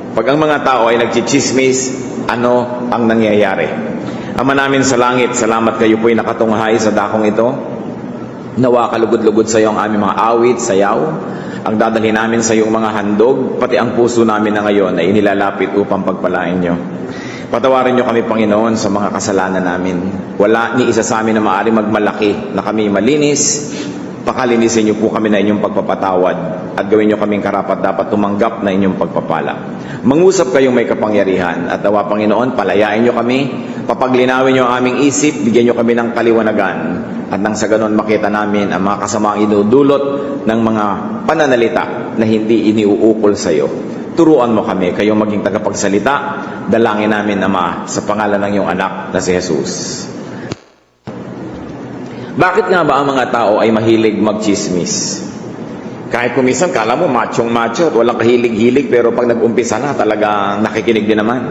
Pag ang mga tao ay nagchichismis, ano ang nangyayari? Ama namin sa langit, salamat kayo po'y nakatunghay sa dakong ito. Nawa kalugod-lugod sa iyo ang aming mga awit, sayaw, ang dadalhin namin sa iyong mga handog, pati ang puso namin na ngayon ay inilalapit upang pagpalain niyo. Patawarin niyo kami, Panginoon, sa mga kasalanan namin. Wala ni isa sa amin na maaari magmalaki na kami malinis. Pakalinisin niyo po kami na inyong pagpapatawad at gawin niyo kaming karapat dapat tumanggap na inyong pagpapala. Mangusap kayong may kapangyarihan at nawa, Panginoon, palayain niyo kami, papaglinawin niyo ang aming isip, bigyan niyo kami ng kaliwanagan at nang sa ganon makita namin ang mga kasamaang inudulot ng mga pananalita na hindi iniuukol sa iyo. Turuan mo kami, kayong maging tagapagsalita, dalangin namin, Ama, sa pangalan ng iyong anak na si Jesus. Bakit nga ba ang mga tao ay mahilig magchismis? Kahit kumisan, kala mo machong-macho at walang kahilig-hilig, pero pag nag-umpisa na, talagang nakikinig din naman.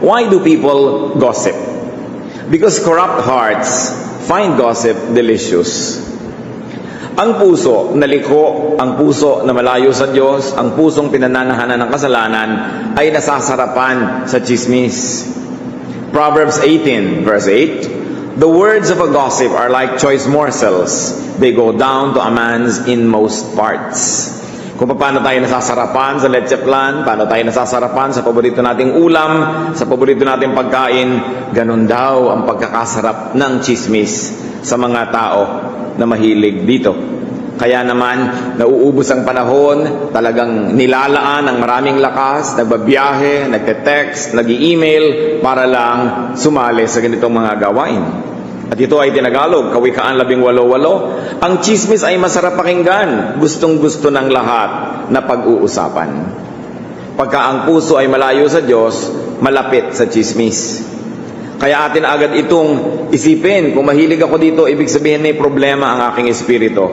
Why do people gossip? Because corrupt hearts find gossip delicious. Ang puso na liko, ang puso na malayo sa Diyos, ang pusong pinananahanan ng kasalanan, ay nasasarapan sa chismis. Proverbs 18, verse 8, "The words of a gossip are like choice morsels. They go down to a man's inmost parts." Kung paano tayo nasasarapan sa leche plan, paano tayo nasasarapan sa paborito nating ulam, sa paborito nating pagkain, ganun daw ang pagkakasarap ng chismis sa mga tao na mahilig dito. Kaya naman, nauubos ang panahon, talagang nilalaan ng maraming lakas, nagbabiyahe, nagte-text, nag-i-email para lang sumali sa ganitong mga gawain. At ito ay tinagalog, Kawikaan 18:8. Ang chismis ay masarap pakinggan, gustong-gusto ng lahat na pag-uusapan. Pagka ang puso ay malayo sa Diyos, malapit sa chismis. Kaya atin agad itong isipin, kung mahilig ako dito, ibig sabihin may problema ang aking espiritu.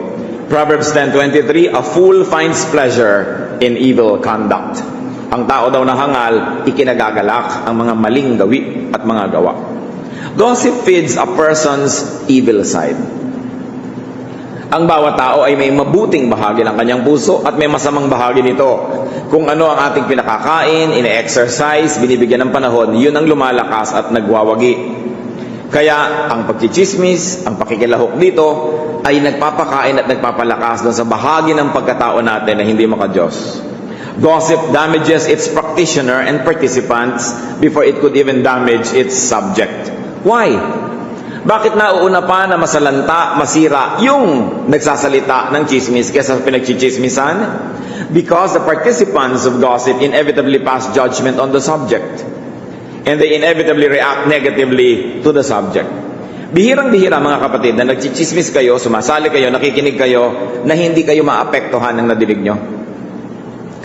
Proverbs 10:23, "A fool finds pleasure in evil conduct." Ang tao daw na hangal, ikinagagalak ang mga maling gawi at mga gawa. Gossip feeds a person's evil side. Ang bawat tao ay may mabuting bahagi ng kanyang puso at may masamang bahagi nito. Kung ano ang ating pinakakain, ine-exercise, binibigyan ng panahon, yun ang lumalakas at nagwawagi. Kaya ang pagchichismis, ang pakikilahok dito, ay nagpapakain at nagpapalakas doon sa bahagi ng pagkatao natin na hindi maka-Diyos. Gossip damages its practitioner and participants before it could even damage its subject. Why? Bakit nauuna pa na masalanta, masira yung nagsasalita ng chismis kaysa pinagchichismisan? Because the participants of gossip inevitably pass judgment on the subject. And they inevitably react negatively to the subject. Bihirang-bihira, mga kapatid, na nagchichismis kayo, sumasali kayo, nakikinig kayo, na hindi kayo maapektuhan ng nadinig nyo.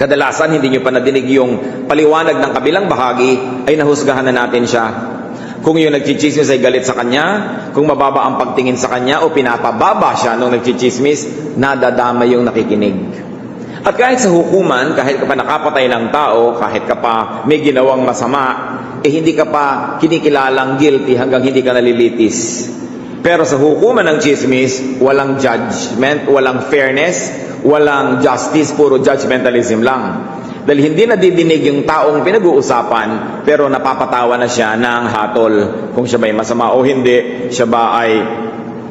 Kadalasan, hindi nyo pa nadinig yung paliwanag ng kabilang bahagi, ay nahusgahan na natin siya. Kung yung nagchichismis ay galit sa kanya, kung mababa ang pagtingin sa kanya, o pinapababa siya nung nagchichismis, nadadama yung nakikinig. At kahit sa hukuman, kahit ka pa nakapatay ng tao, kahit ka pa may ginawang masama, hindi ka pa kinikilalang guilty hanggang hindi ka nalilitis. Pero sa hukuman ng chismis, walang judgment, walang fairness, walang justice, puro judgmentalism lang. Dahil hindi nadidinig yung taong pinag-uusapan, pero napapatawa na siya ng hatol kung siya ba'y masama o hindi, siya ba ay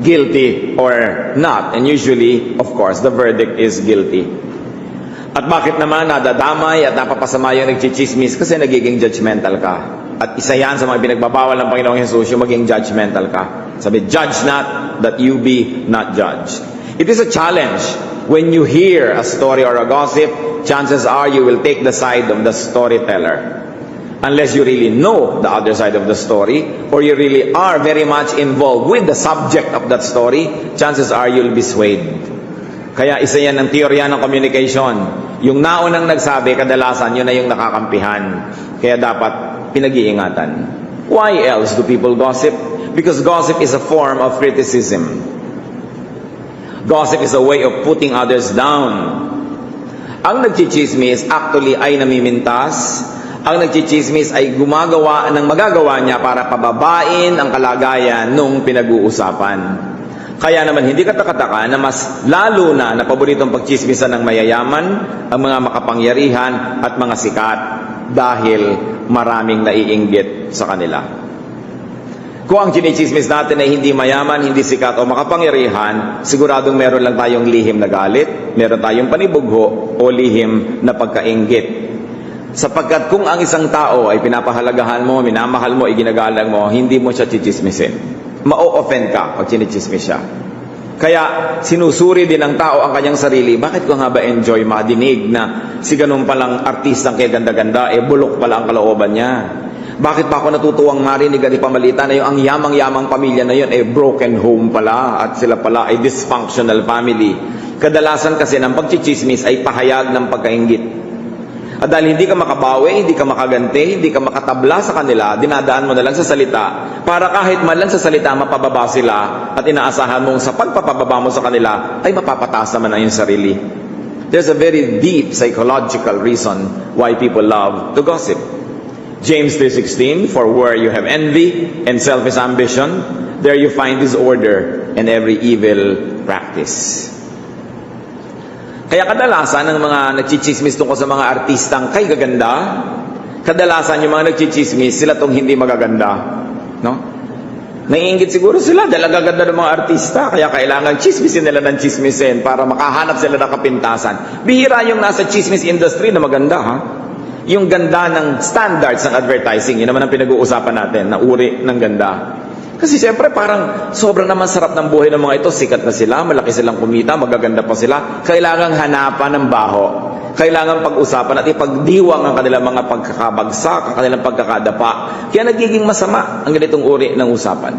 guilty or not. And usually, of course, the verdict is guilty. At bakit naman nadadamay at napapasama yung nagchichismis? Kasi nagiging judgmental ka. At isa yan sa mga pinagbabawal ng Panginoong Jesus, yung maging judgmental ka. Sabi, "Judge not, that you be not judged." It is a challenge. When you hear a story or a gossip, chances are you will take the side of the storyteller. Unless you really know the other side of the story, or you really are very much involved with the subject of that story, chances are you'll be swayed. Kaya isa yan ng teorya ng communication. Yung naunang nagsabi, kadalasan yun na yung nakakampihan. Kaya dapat pinag-iingatan. Why else do people gossip? Because gossip is a form of criticism. Gossip is a way of putting others down. Ang nagchichismis actually ay namimintas. Ang nagchichismis ay gumagawa ng magagawa niya para pababain ang kalagayan nung pinag-uusapan. Kaya naman hindi katakataka na mas lalo na paboritong pagchismisan ng mayayaman, ang mga makapangyarihan at mga sikat. dahil maraming naiinggit sa kanila. Kung ang chinichismis natin ay hindi mayaman, hindi sikat o makapangyarihan, siguradong meron lang tayong lihim na galit, meron tayong panibugho o lihim na pagkainggit. Sapagkat kung ang isang tao ay pinapahalagahan mo, minamahal mo, iginagalang mo, hindi mo siya chichismisin. Ma-offend ka pag chinichismis siya. Kaya sinusuri din ng tao ang kanyang sarili. Bakit ko nga ba enjoy madinig na si ganun palang artistang kaya ganda-ganda, bulok pala ang kalooban niya? Bakit ba ako natutuwang marinig at ipamalitan na yung ang yamang-yamang pamilya na yun broken home pala at sila pala ay dysfunctional family? Kadalasan kasi ng pagchichismis ay pahayag ng pagkainggit. At dahil hindi ka makabawi, hindi ka makaganti, hindi ka makatabla sa kanila, dinadaan mo na lang sa salita para kahit man lang sa salita mapababa sila at inaasahan mong sa pagpapababa mo sa kanila ay mapapataas naman ang iyong sarili. There's a very deep psychological reason why people love to gossip. James 3:16, for where you have envy and selfish ambition, there you find disorder and every evil practice. Kaya kadalasan ng mga nagchichismis tungkol sa mga artistang kay gaganda, kadalasan yung mga nagchichismis, sila tong hindi magaganda. No? Naiinggit siguro sila dahil ang gaganda ng mga artista, kaya kailangan chismisin nila ng chismisin para makahanap sila ng kapintasan. Bihira yung nasa chismis industry na maganda, ha? Yung ganda ng standards ng advertising, yun naman ang pinag-uusapan natin, na uri ng ganda. Kasi siyempre parang sobrang naman sarap ng buhay ng mga ito, sikat na sila, malaki silang kumita, magaganda pa sila, kailangang hanapan ng baho. Kailangan pag-usapan at ipagdiwang ang kanilang mga pagkakabagsak, ang kanilang pagkakadapa. Kaya nagiging masama ang ganitong uri ng usapan.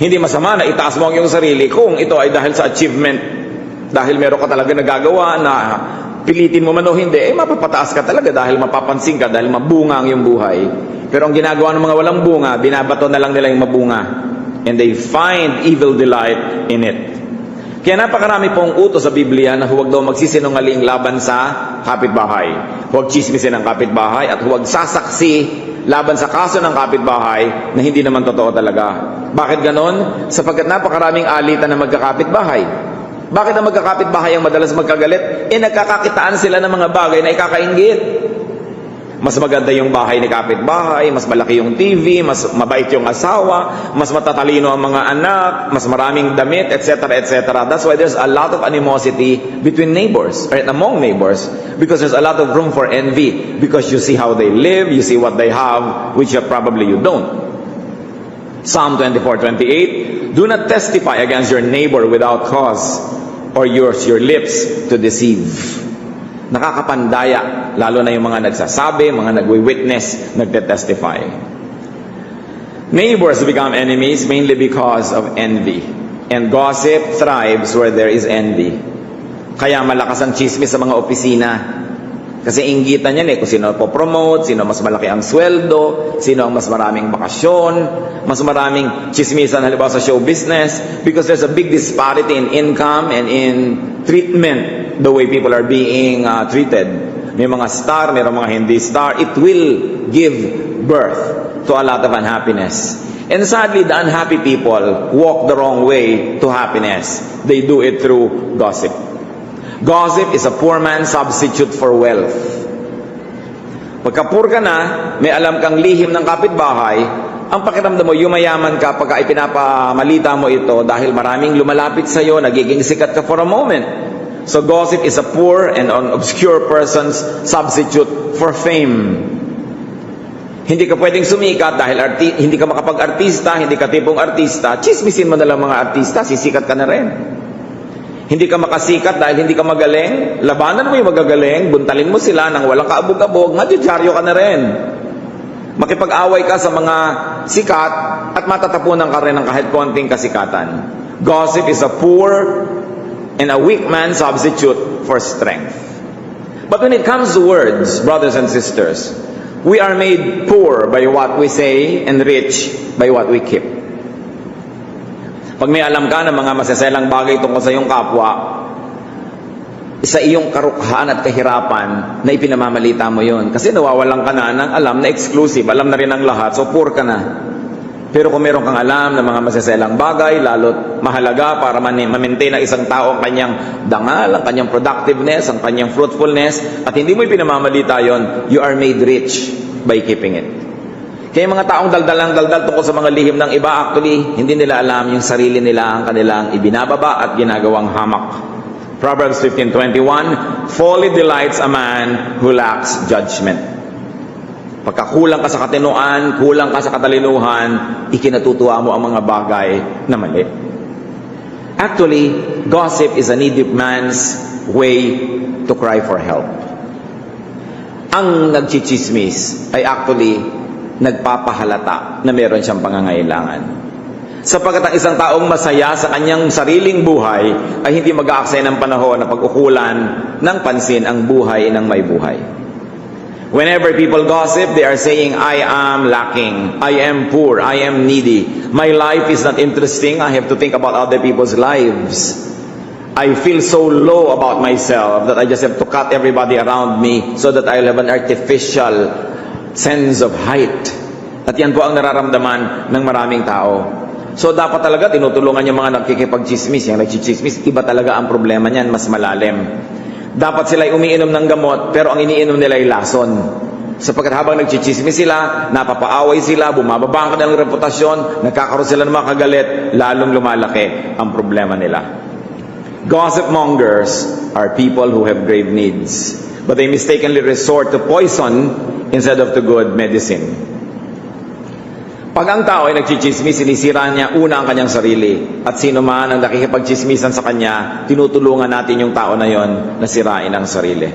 Hindi masama na itaas mo ang iyong sarili kung ito ay dahil sa achievement, dahil meron ka talaga nagagawa na pilitin mo man o hindi, mapapataas ka talaga dahil mapapansin ka, dahil mabunga ang iyong buhay. Pero ang ginagawa ng mga walang bunga, binabato na lang nila yung mabunga. And they find evil delight in it. Kaya napakarami pong utos sa Biblia na huwag daw magsisinungaling laban sa kapitbahay. Huwag chismisin ang kapitbahay at huwag sasaksi laban sa kaso ng kapitbahay na hindi naman totoo talaga. Bakit ganon? Sapagkat napakaraming alitan na magkakapitbahay. Bakit ang magkakapitbahay ang madalas magkagalit? Nagkakakitaan sila ng mga bagay na ikakainggit. Mas maganda yung bahay ni kapitbahay, mas malaki yung TV, mas mabait yung asawa, mas matatalino ang mga anak, mas maraming damit, etc., etc. That's why there's a lot of animosity between neighbors, right? Among neighbors, because there's a lot of room for envy, because you see how they live, you see what they have, which probably you don't. Psalm 24:28, do not testify against your neighbor without cause, or use your lips to deceive. Nakakapandaya, lalo na yung mga nagsasabi, mga nagwi-witness, nagte-testify. Neighbors become enemies mainly because of envy. And gossip thrives where there is envy. Kaya malakas ang chismis sa mga opisina. Kasi inggitan yan kung sino po-promote, sino mas malaki ang sweldo, sino ang mas maraming bakasyon, mas maraming chismisan halimbawa sa show business, because there's a big disparity in income and in treatment, the way people are being treated. May mga star, may mga hindi star. It will give birth to a lot of unhappiness. And sadly, the unhappy people walk the wrong way to happiness. They do it through gossip. Gossip is a poor man's substitute for wealth. Pagka poor ka na, may alam kang lihim ng kapitbahay, ang pakiramdam mo, yumayaman ka pagka ipinapamalita mo ito dahil maraming lumalapit sa iyo, nagiging sikat ka for a moment. So gossip is a poor and an obscure person's substitute for fame. Hindi ka pwedeng sumikat dahil hindi ka makapag-artista, hindi ka tipong artista, chismisin mo na lang mga artista, sisikat ka na rin. Hindi ka makasikat dahil hindi ka magaling, labanan mo yung magagaling, buntalin mo sila nang walang kaabog-abog, madyadyaryo ka na rin. Makipag-away ka sa mga sikat at matatapunan ka rin ng kahit konting kasikatan. Gossip is a poor and a weak man's substitute for strength. But when it comes to words, brothers and sisters, we are made poor by what we say and rich by what we keep. Pag may alam ka ng mga masaselang bagay tungkol sa iyong kapwa, sa iyong karukhaan at kahirapan na ipinamamalita mo yun. Kasi nawawalan ka na ng alam na exclusive, alam na rin ang lahat, so poor ka na. Pero kung meron kang alam ng mga masaselang bagay, lalo't mahalaga para ma-maintain ng isang tao ang kanyang dangal, ang kanyang productiveness, ang kanyang fruitfulness, at hindi mo ipinamamalita yon, you are made rich by keeping it. Kaya mga taong daldal tungkol sa mga lihim ng iba, actually, hindi nila alam yung sarili nila, ang kanilang ibinababa at ginagawang hamak. Proverbs 15:21, folly delights a man who lacks judgment. Pagka kulang ka sa katinuan, kulang ka sa katalinuhan, ikinatutuwa mo ang mga bagay na mali. Actually, gossip is a needy man's way to cry for help. Ang nagchichismis ay actually nagpapahalata na meron siyang pangangailangan. Sapagkat ang isang taong masaya sa kanyang sariling buhay ay hindi mag-aaksaya ng panahon na pag-ukulan ng pansin ang buhay ng may buhay. Whenever people gossip, they are saying, I am lacking, I am poor, I am needy. My life is not interesting, I have to think about other people's lives. I feel so low about myself that I just have to cut everybody around me so that I'll have an artificial sense of height. At yan po ang nararamdaman ng maraming tao. So dapat talaga tinutulungan yung mga nagkikipag-chismis. Yung nagchichismis, iba talaga ang problema niyan, mas malalim. Dapat sila umiinom ng gamot, pero ang iniinom nila ay lason. Sapagkat habang nagchichismis sila, napapaaway sila, bumababa ang kanilang reputasyon, nagkakaroon sila ng mga kagalit, lalong lumalaki ang problema nila. Gossip mongers are people who have grave needs, but they mistakenly resort to poison instead of to good medicine. Pag ang tao ay nagchichismis, sinisira niya una ang kanyang sarili. At sino man ang nakikipagchismisan sa kanya, tinutulungan natin yung tao na yon na sirain ang sarili.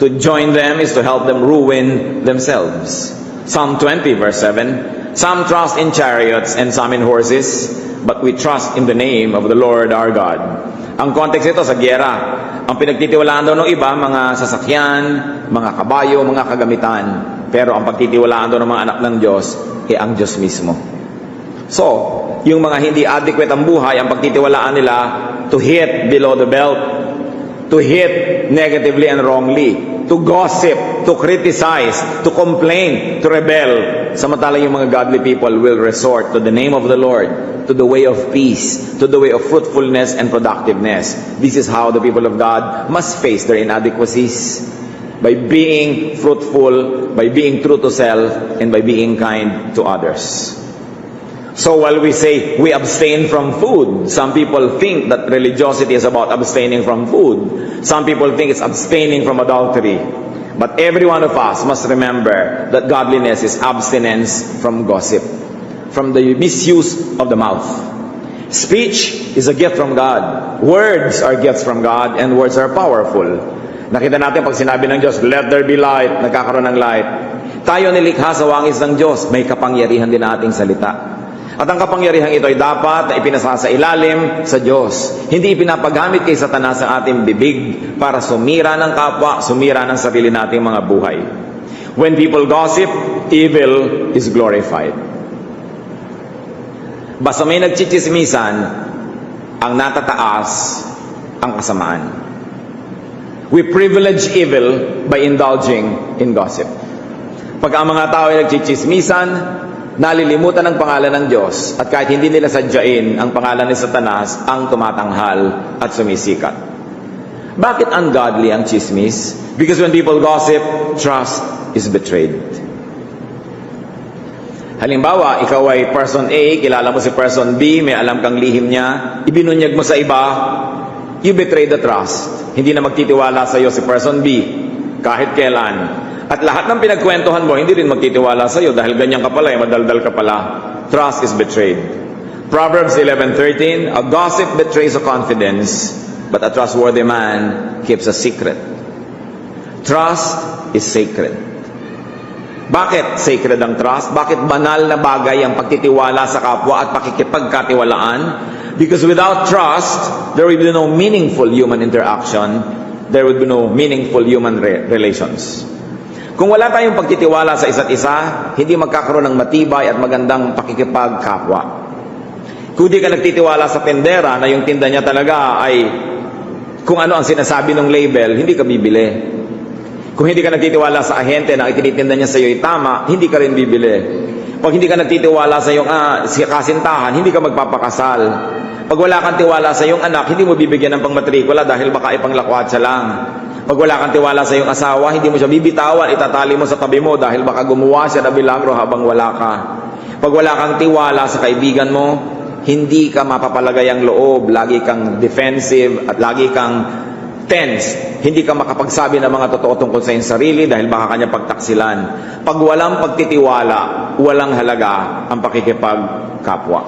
To join them is to help them ruin themselves. Psalm 20 verse 7, some trust in chariots and some in horses, but we trust in the name of the Lord our God. Ang context ito sa gyera. Ang pinagtitiwalaan daw ng iba, mga sasakyan, mga kabayo, mga kagamitan. Pero ang pagtitiwalaan daw ng mga anak ng Diyos, ang Diyos mismo. So, yung mga hindi adequate ang buhay, ang pagtitiwalaan nila to hit below the belt, to hit negatively and wrongly, to gossip, to criticize, to complain, to rebel. Samantalang yung mga godly people will resort to the name of the Lord, to the way of peace, to the way of fruitfulness and productiveness. This is how the people of God must face their inadequacies. By being fruitful, by being true to self, and by being kind to others. So while we say we abstain from food, some people think that religiosity is about abstaining from food. Some people think it's abstaining from adultery. But every one of us must remember that godliness is abstinence from gossip, from the misuse of the mouth. Speech is a gift from God. Words are gifts from God, and words are powerful. Nakita natin pag sinabi ng Diyos, let there be light, nagkakaroon ng light. Tayo nilikha sa wangis ng Diyos, may kapangyarihan din na ating salita. At ang kapangyarihan ito ay dapat na ipinasa sa ilalim sa Diyos. Hindi ipinapagamit kay Satanas ang ating bibig para sumira ng kapwa, sumira ng sarili nating mga buhay. When people gossip, evil is glorified. Basta may nagchichismisan, ang natataas ang kasamaan. We privilege evil by indulging in gossip. Pag ang mga tao ay nagchichismisan, nalilimutan ang pangalan ng Diyos at kahit hindi nila sadyain, ang pangalan ni Satanas ang tumatanghal at sumisikat. Bakit ungodly ang chismis? Because when people gossip, trust is betrayed. Halimbawa, ikaw ay person A, kilala mo si person B, may alam kang lihim niya, ibinunyag mo sa iba, you betray the trust. Hindi na magtitiwala sa iyo si person B kahit kailan. At lahat ng pinagkwentuhan mo, hindi rin magtitiwala sa iyo dahil ganyan ka pala, madaldal ka pala. Trust is betrayed. Proverbs 11:13, a gossip betrays a confidence, but a trustworthy man keeps a secret. Trust is sacred. Bakit sacred ang trust? Bakit banal na bagay ang pagtitiwala sa kapwa at pakikipagkatiwalaan? Because without trust, there will be no meaningful human interaction. There will be no meaningful human relations. Kung wala tayong pagtitiwala sa isa't isa, hindi magkakaroon ng matibay at magandang pakikipagkapwa. Kung di ka nagtitiwala sa tindera na yung tinda niya talaga ay kung ano ang sinasabi ng label, hindi ka bibili. Kung hindi ka nagtitiwala sa ahente na itinitinda niya sa iyo ay tama, hindi ka rin bibili. Pag hindi ka nagtitiwala sa iyong kasintahan, hindi ka magpapakasal. Pag wala kang tiwala sa iyong anak, hindi mo bibigyan ng pangmatrikula dahil baka ipanglakwatsa lang. Pag wala kang tiwala sa iyong asawa, hindi mo siya bibitawan, itatali mo sa tabi mo dahil baka gumawa siya na milagro habang wala ka. Pag wala kang tiwala sa kaibigan mo, hindi ka mapapalagay ang loob, lagi kang defensive at lagi kang tense. Hindi ka makapagsabi ng mga totoo tungkol sa iyong sarili dahil baka kanya pagtaksilan. Pag walang pagtitiwala, walang halaga ang pakikipagkapwa.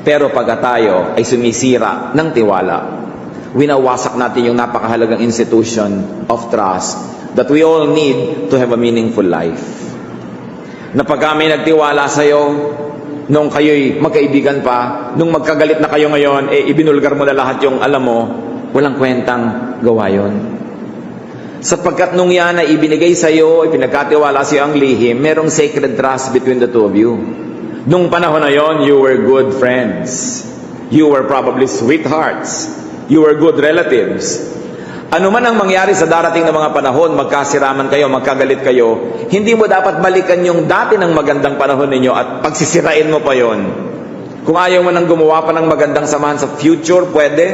Pero pag tayo ay sumisira ng tiwala, winawasak natin yung napakahalagang institution of trust that we all need to have a meaningful life. Na pag kami nagtiwala sa'yo, nung kayo'y magkaibigan pa, nung magkagalit na kayo ngayon, ibinulgar mo na lahat yung alam mo, walang kwentang gawa yun. Sapagkat nung yan ay ibinigay sa'yo, ipinagkatiwala sa'yo ang lihim, merong sacred trust between the two of you. Nung panahon na yon, you were good friends. You were probably sweethearts. You were good relatives. Ano man ang mangyari sa darating na mga panahon, magkasiraman kayo, magkagalit kayo, hindi mo dapat balikan yung dati ng magandang panahon ninyo at pagsisirain mo pa yon. Kung ayaw mo nang gumawa pa ng magandang samahan sa future, pwede.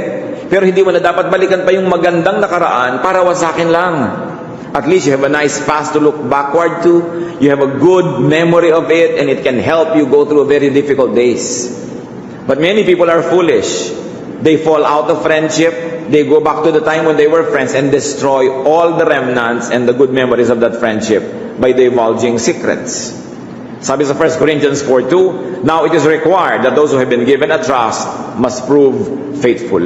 Pero hindi mo na dapat balikan pa yung magandang nakaraan para wasakin lang. At least you have a nice past to look backward to. You have a good memory of it and it can help you go through very difficult days. But many people are foolish. They fall out of friendship. They go back to the time when they were friends and destroy all the remnants and the good memories of that friendship by divulging secrets. Sabi sa 1 Corinthians 4:2, now it is required that those who have been given a trust must prove faithful.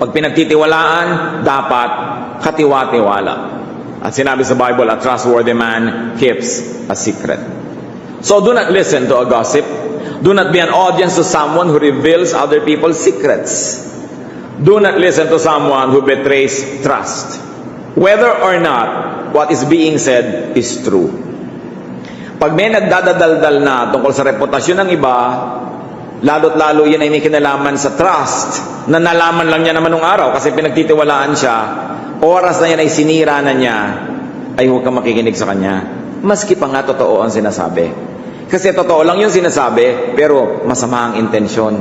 Pag pinagtitiwalaan, dapat katiwa-tiwala. At sinabi sa Bible, a trustworthy man keeps a secret. So do not listen to a gossip. Do not be an audience to someone who reveals other people's secrets. Do not listen to someone who betrays trust. Whether or not what is being said is true. Pag may nagdadadaldal na tungkol sa reputasyon ng iba, lalo't lalo yan ay may kinalaman sa trust na nalaman lang niya naman nung araw kasi pinagtitiwalaan siya, oras na yan ay sinira na niya, ay huwag kang makikinig sa kanya. Maski pa nga totoo ang sinasabi. Kasi totoo lang yung sinasabi, pero masama ang intensyon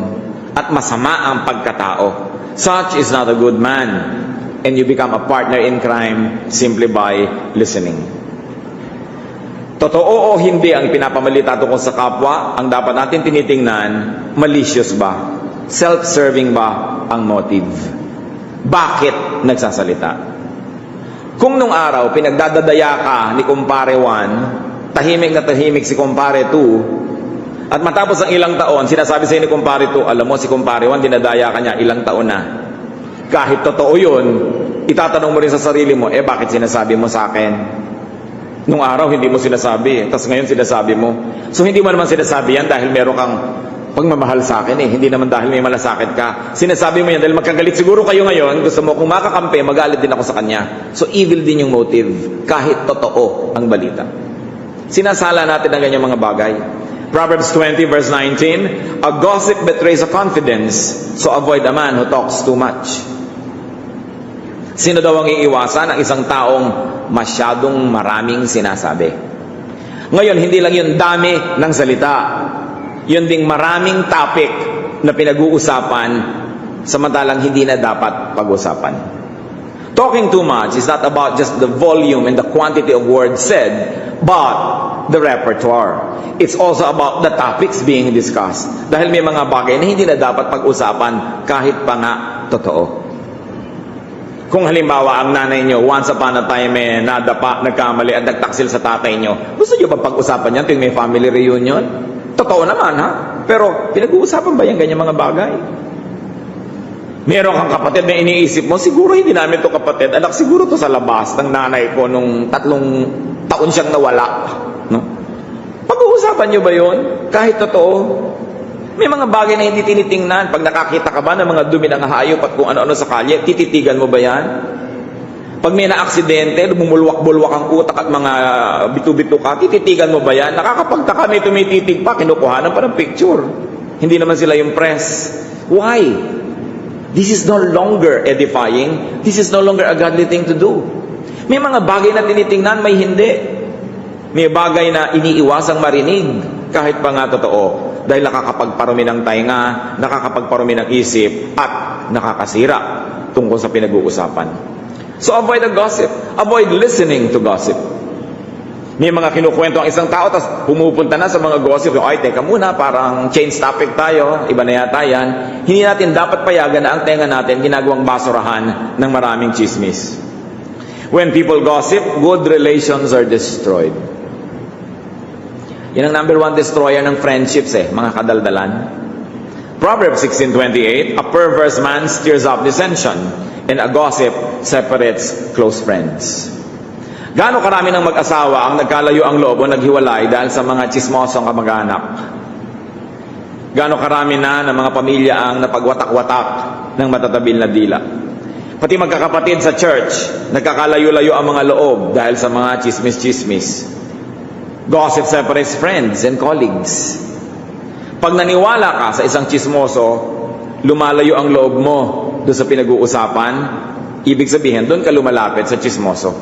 at masama ang pagkatao. Such is not a good man, and you become a partner in crime simply by listening. Totoo o hindi ang pinapamalita tungkol sa kapwa, ang dapat natin tinitingnan, malicious ba? Self-serving ba ang motive? Bakit nagsasalita? Kung nung araw, pinagdadadaya ka ni Kumpare 1, tahimik na tahimik si Kumpare 2, at matapos ang ilang taon, sinasabi sa'yo ni Kumpare 2, alam mo si Kumpare 1, dinadaya ka niya ilang taon na. Kahit totoo yun, itatanong mo rin sa sarili mo, bakit sinasabi mo sa akin? Nung araw, hindi mo sinasabi, tapos ngayon sinasabi mo. So hindi mo naman sinasabi yan dahil meron kang pagmamahal sa akin hindi naman dahil may malasakit ka. Sinasabi mo yan dahil magkagalit siguro kayo ngayon, gusto mo kung makakampi, magalit din ako sa kanya. So evil din yung motive, kahit totoo ang balita. Sinasala natin ang ganyang mga bagay. Proverbs 20 verse 19, a gossip betrays a confidence, so avoid a man who talks too much. Sino daw ang iiwasan? Ang isang taong masyadong maraming sinasabi. Ngayon, hindi lang yun dami ng salita. Yun ding maraming topic na pinag-uusapan samantalang hindi na dapat pag-usapan. Talking too much is not about just the volume and the quantity of words said, but the repertoire. It's also about the topics being discussed. Dahil may mga bagay na hindi na dapat pag-usapan kahit pa nga totoo. Kung halimbawa ang nanay nyo, once upon a time nadapa, nagkamali at nagtaksil sa tatay nyo, gusto nyo ba pag-usapan yan tuwing may family reunion? Totoo naman ha? Pero pinag-uusapan ba yan ganyan mga bagay? Meron kang kapatid na iniisip mo, siguro hindi namin to kapatid, anak siguro to sa labas ng nanay ko nung 3 taon siyang nawala. No? Pag-uusapan nyo ba yun? Kahit totoo? May mga bagay na hindi tinitingnan. Pag nakakita ka ba ng mga dumi ng hayop at kung ano-ano sa kalye, tititigan mo ba yan? Pag may na-aksidente, bumulwak-bulwak ang utak at mga bitu-bitu ka, tititigan mo ba yan? Nakakapagtaka, may tumititig pa, kinukuhanan pa ng picture. Hindi naman sila yung press. Why? This is no longer edifying. This is no longer a godly thing to do. May mga bagay na tinitingnan, may hindi. May bagay na iniiwasang marinig kahit pa nga totoo dahil nakakapagparumi ng tainga, nakakapagparumi ng isip at nakakasira tungkol sa pinag-uusapan. So avoid the gossip. Avoid listening to gossip. May mga kinukwento ang isang tao, tapos pumupunta na sa mga gossip. Ay, teka muna, parang change topic tayo, iba na yata yan. Hindi natin dapat payagan na ang tenga natin ginagawang basurahan ng maraming chismis. When people gossip, good relations are destroyed. Yan ang number one destroyer ng friendships mga kadaldalan. Proverbs 16:28, a perverse man stirs up dissension, and a gossip separates close friends. Gaano karami ng mag-asawa ang nagkalayo ang loob o naghiwalay dahil sa mga chismosong kamag-anak? Gaano karami na ng mga pamilya ang napagwatak-watak ng matatabil na dila? Pati magkakapatid sa church, nagkakalayo-layo ang mga loob dahil sa mga chismis-chismis. Gossip separates friends and colleagues. Pag naniwala ka sa isang chismoso, lumalayo ang loob mo doon sa pinag-uusapan, ibig sabihin, doon ka lumalapit sa chismoso.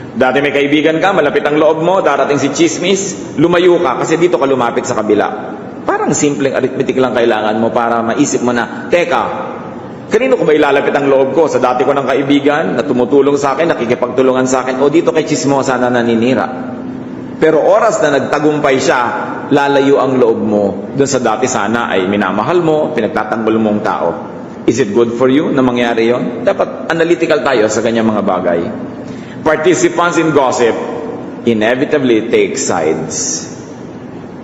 Dati may kaibigan ka, malapit ang loob mo, darating si chismis, lumayo ka kasi dito ka lumapit sa kabila. Parang simpleng arithmetic lang kailangan mo para maisip mo na, teka, kanino ko ba ilalapit ang loob ko? Sa dati ko ng kaibigan na tumutulong sa akin, nakikipagtulungan sa akin, o dito kay chismosa na naninira. Pero oras na nagtagumpay siya, lalayo ang loob mo. Doon sa dati sana ay minamahal mo, pinagtatanggol mong tao. Is it good for you na mangyari yon? Dapat analytical tayo sa ganyang mga bagay. Participants in gossip inevitably take sides.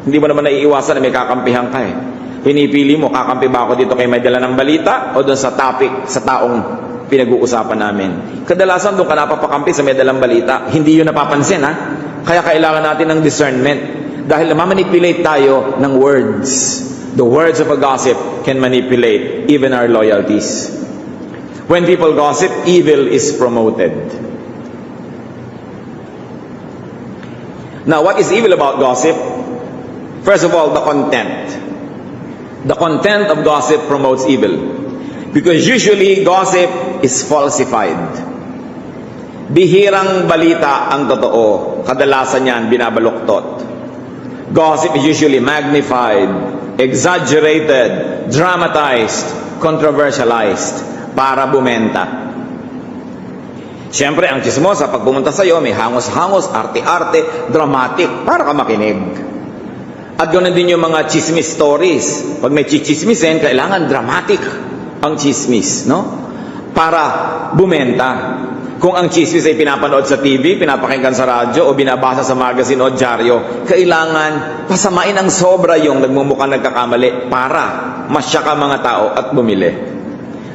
Hindi mo naman naiiwasan na may kakampihan ka Pinipili mo, kakampi ba ako dito kay may dala ng balita o doon sa topic, sa taong pinag-uusapan namin? Kadalasan doon ka napapakampi sa may dalang balita, hindi yun napapansin Kaya kailangan natin ng discernment dahil namamanipulate tayo ng words. The words of a gossip can manipulate even our loyalties. When people gossip, evil is promoted. Now, what is evil about gossip? First of all, the content. The content of gossip promotes evil. Because usually, gossip is falsified. Bihirang balita ang totoo. Kadalasan yan, binabaluktot. Gossip is usually magnified, exaggerated, dramatized, controversialized, para bumenta. Siyempre, ang chismosa, pag pumunta sa'yo, may hangos-hangos, arte-arte, dramatic, para ka makinig. At ganoon din yung mga chismis stories. Pag may chichismisin, kailangan dramatic ang chismis, no? Para bumenta. Kung ang chismis ay pinapanood sa TV, pinapakinggan sa radyo, o binabasa sa magazine o dyaryo, kailangan pasamain ang sobra yung nagmumukhang nagkakamali para masya ka mga tao at bumili.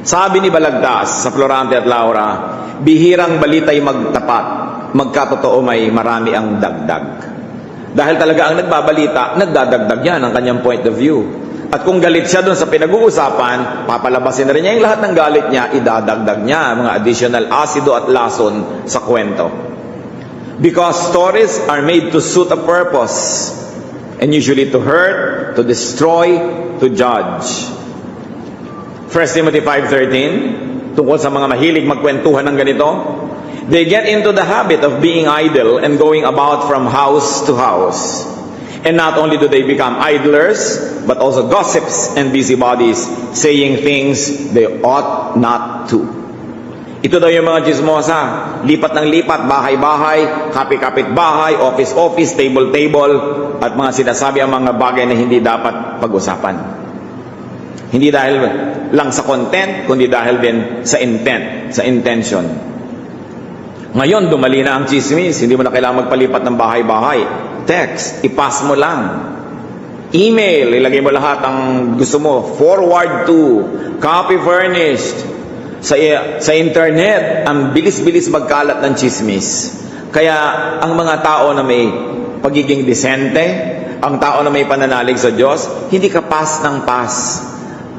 Sabi ni Balagtas sa Florante at Laura, bihirang balita'y magtapat, magkatotoo may marami ang dagdag. Dahil talaga ang nagbabalita, nagdadagdag yan ang kanyang point of view. At kung galit siya doon sa pinag-uusapan, papalabasin na rin niya yung lahat ng galit niya, idadagdag niya mga additional asido at lason sa kwento. Because stories are made to suit a purpose, and usually to hurt, to destroy, to judge. 1 Timothy 5:13, tungkol sa mga mahilig magkwentuhan ng ganito, they get into the habit of being idle and going about from house to house. And not only do they become idlers, but also gossips and busybodies, saying things they ought not to. Ito daw yung mga chismosa, lipat ng lipat, bahay-bahay, kapit-kapit bahay, office-office, table-table, at mga sinasabi ang mga bagay na hindi dapat pag-usapan. Hindi dahil lang sa content, kundi dahil din sa intent, sa intention. Ngayon, dumali na ang chismis. Hindi mo na kailangan magpalipat ng bahay-bahay. Text, ipass mo lang. Email, ilagay mo lahat ang gusto mo. Forward to, copy furnished. Sa internet, ang bilis-bilis magkalat ng chismis. Kaya, ang mga tao na may pagiging disente, ang tao na may pananalig sa Diyos, hindi ka pass ng pass.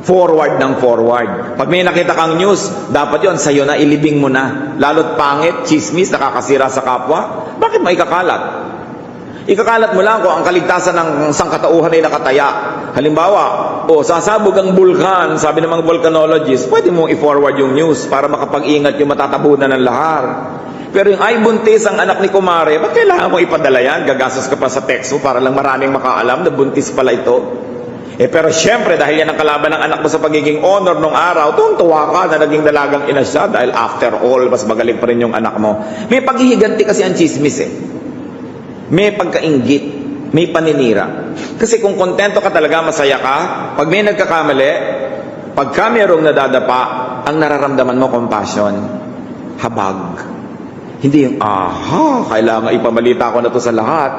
Forward ng forward. Pag may nakita kang news, dapat yon sa'yo na, ilibing mo na. Lalo't pangit, chismis, nakakasira sa kapwa. Bakit mo ikakalat? Ikakalat mo lang kung ang kaligtasan ng sangkatauhan ay nakataya. Halimbawa, sasabog ang bulkan, sabi ng mga volcanologists, pwede mong i-forward yung news para makapag-ingat yung matatabunan ng lahar. Pero yung ay buntis ang anak ni kumare, ba't kailangan mo ipadala yan? Gagastos ka pa sa text mo para lang maraming makaalam na buntis pala ito. Pero syempre, dahil yan ang kalaban ng anak mo sa pagiging honor nung araw, tuwang-tuwa ka na naging dalagang ina siya dahil after all, mas magaling pa rin yung anak mo. May paghihiganti kasi ang chismis eh. May pagkainggit, may paninira. Kasi kung kontento ka talaga, masaya ka, pag may nagkakamali, pagka mayroong nadadapa, ang nararamdaman mo, compassion, habag. Hindi yung, kailangan ipabalita ko na to sa lahat.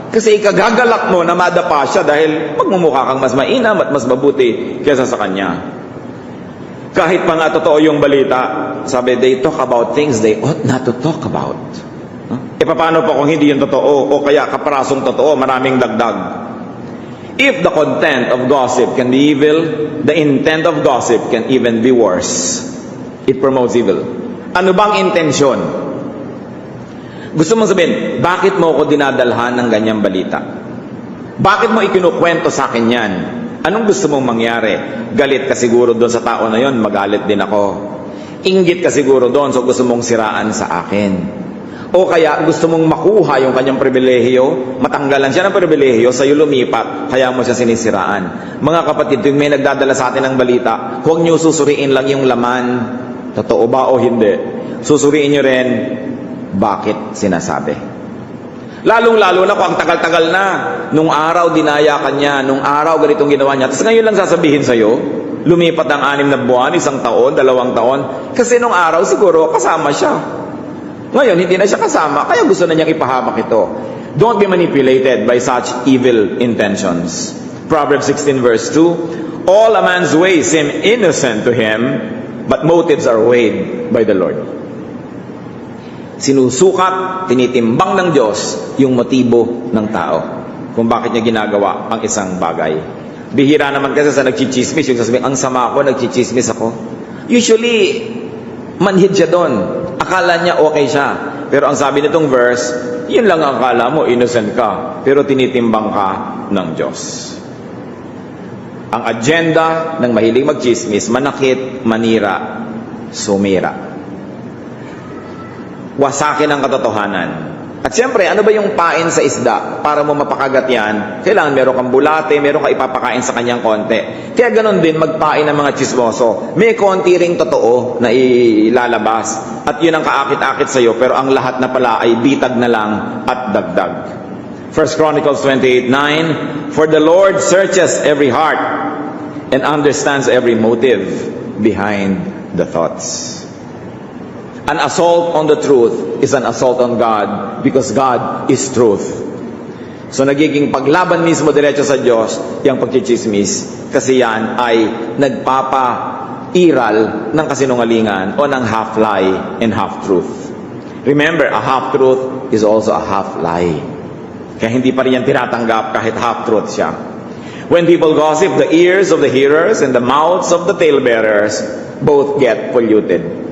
Kasi ikagagalak mo na madapa siya dahil magmumukha kang mas mainam at mas mabuti kaysa sa kanya. Kahit pa nga totoo yung balita, sabi, they talk about things they ought not to talk about. Paano pa kung hindi yung totoo o kaya kaparasong totoo, maraming dagdag. If the content of gossip can be evil, the intent of gossip can even be worse. It promotes evil. Ano bang intensyon? Gusto mong sabihin, bakit mo ako dinadalhan ng ganyang balita? Bakit mo ikinukwento sa akin yan? Anong gusto mong mangyari? Galit ka siguro doon sa tao na yon, magalit din ako. Inggit ka siguro doon, so gusto mong siraan sa akin. O kaya gusto mong makuha yung kanyang pribilehiyo, matanggalan siya ng pribilehiyo, sa'yo lumipat, kaya mo siya sinisiraan. Mga kapatid, tuwing may nagdadala sa atin ng balita, huwag niyo susuriin lang yung laman, totoo ba o hindi. Susuriin niyo rin, bakit sinasabi? Lalong-lalo na kung ang tagal-tagal na. Nung araw, dinaya ka niya. Nung araw, ganitong ginawa niya. Tapos ngayon lang sasabihin sa'yo, lumipat ang 6 na buwan, 1 taon, 2 taon. Kasi nung araw, siguro, kasama siya. Ngayon, hindi na siya kasama, kaya gusto na niyang ipahamak ito. Don't be manipulated by such evil intentions. Proverbs 16 verse 2, all a man's ways seem innocent to him, but motives are weighed by the Lord. Sinusukat, tinitimbang ng Diyos yung motibo ng tao kung bakit niya ginagawa ang isang bagay. Bihira naman kasi sa nagchichismis, yung sasabihin, ang sama ko, nagchichismis ako. Usually, manhid siya doon. Akala niya okay siya. Pero ang sabi nitong verse, yun lang ang akala mo, innocent ka. Pero tinitimbang ka ng Diyos. Ang agenda ng mahilig magchismis, manakit, manira, sumira. Wasakin ang katotohanan. At siyempre, ano ba yung pain sa isda? Para mo mapakagat yan, kailangan meron kang bulate, meron ka ipapakain sa kanyang konti. Kaya ganun din, magpain ng mga chismoso. May konti ring totoo na ilalabas. At yun ang kaakit-akit sa'yo, pero ang lahat na pala ay bitag na lang at dagdag. 1 Chronicles 28:9, for the Lord searches every heart and understands every motive behind the thoughts. An assault on the truth is an assault on God because God is truth. So nagiging paglaban mismo diretso sa Diyos yung pagchichismis kasi yan ay nagpapairal ng kasinungalingan o ng half-lie and half-truth. Remember, a half-truth is also a half-lie. Kaya hindi pa rin yan tinatanggap kahit half-truth siya. When people gossip, the ears of the hearers and the mouths of the talebearers both get polluted.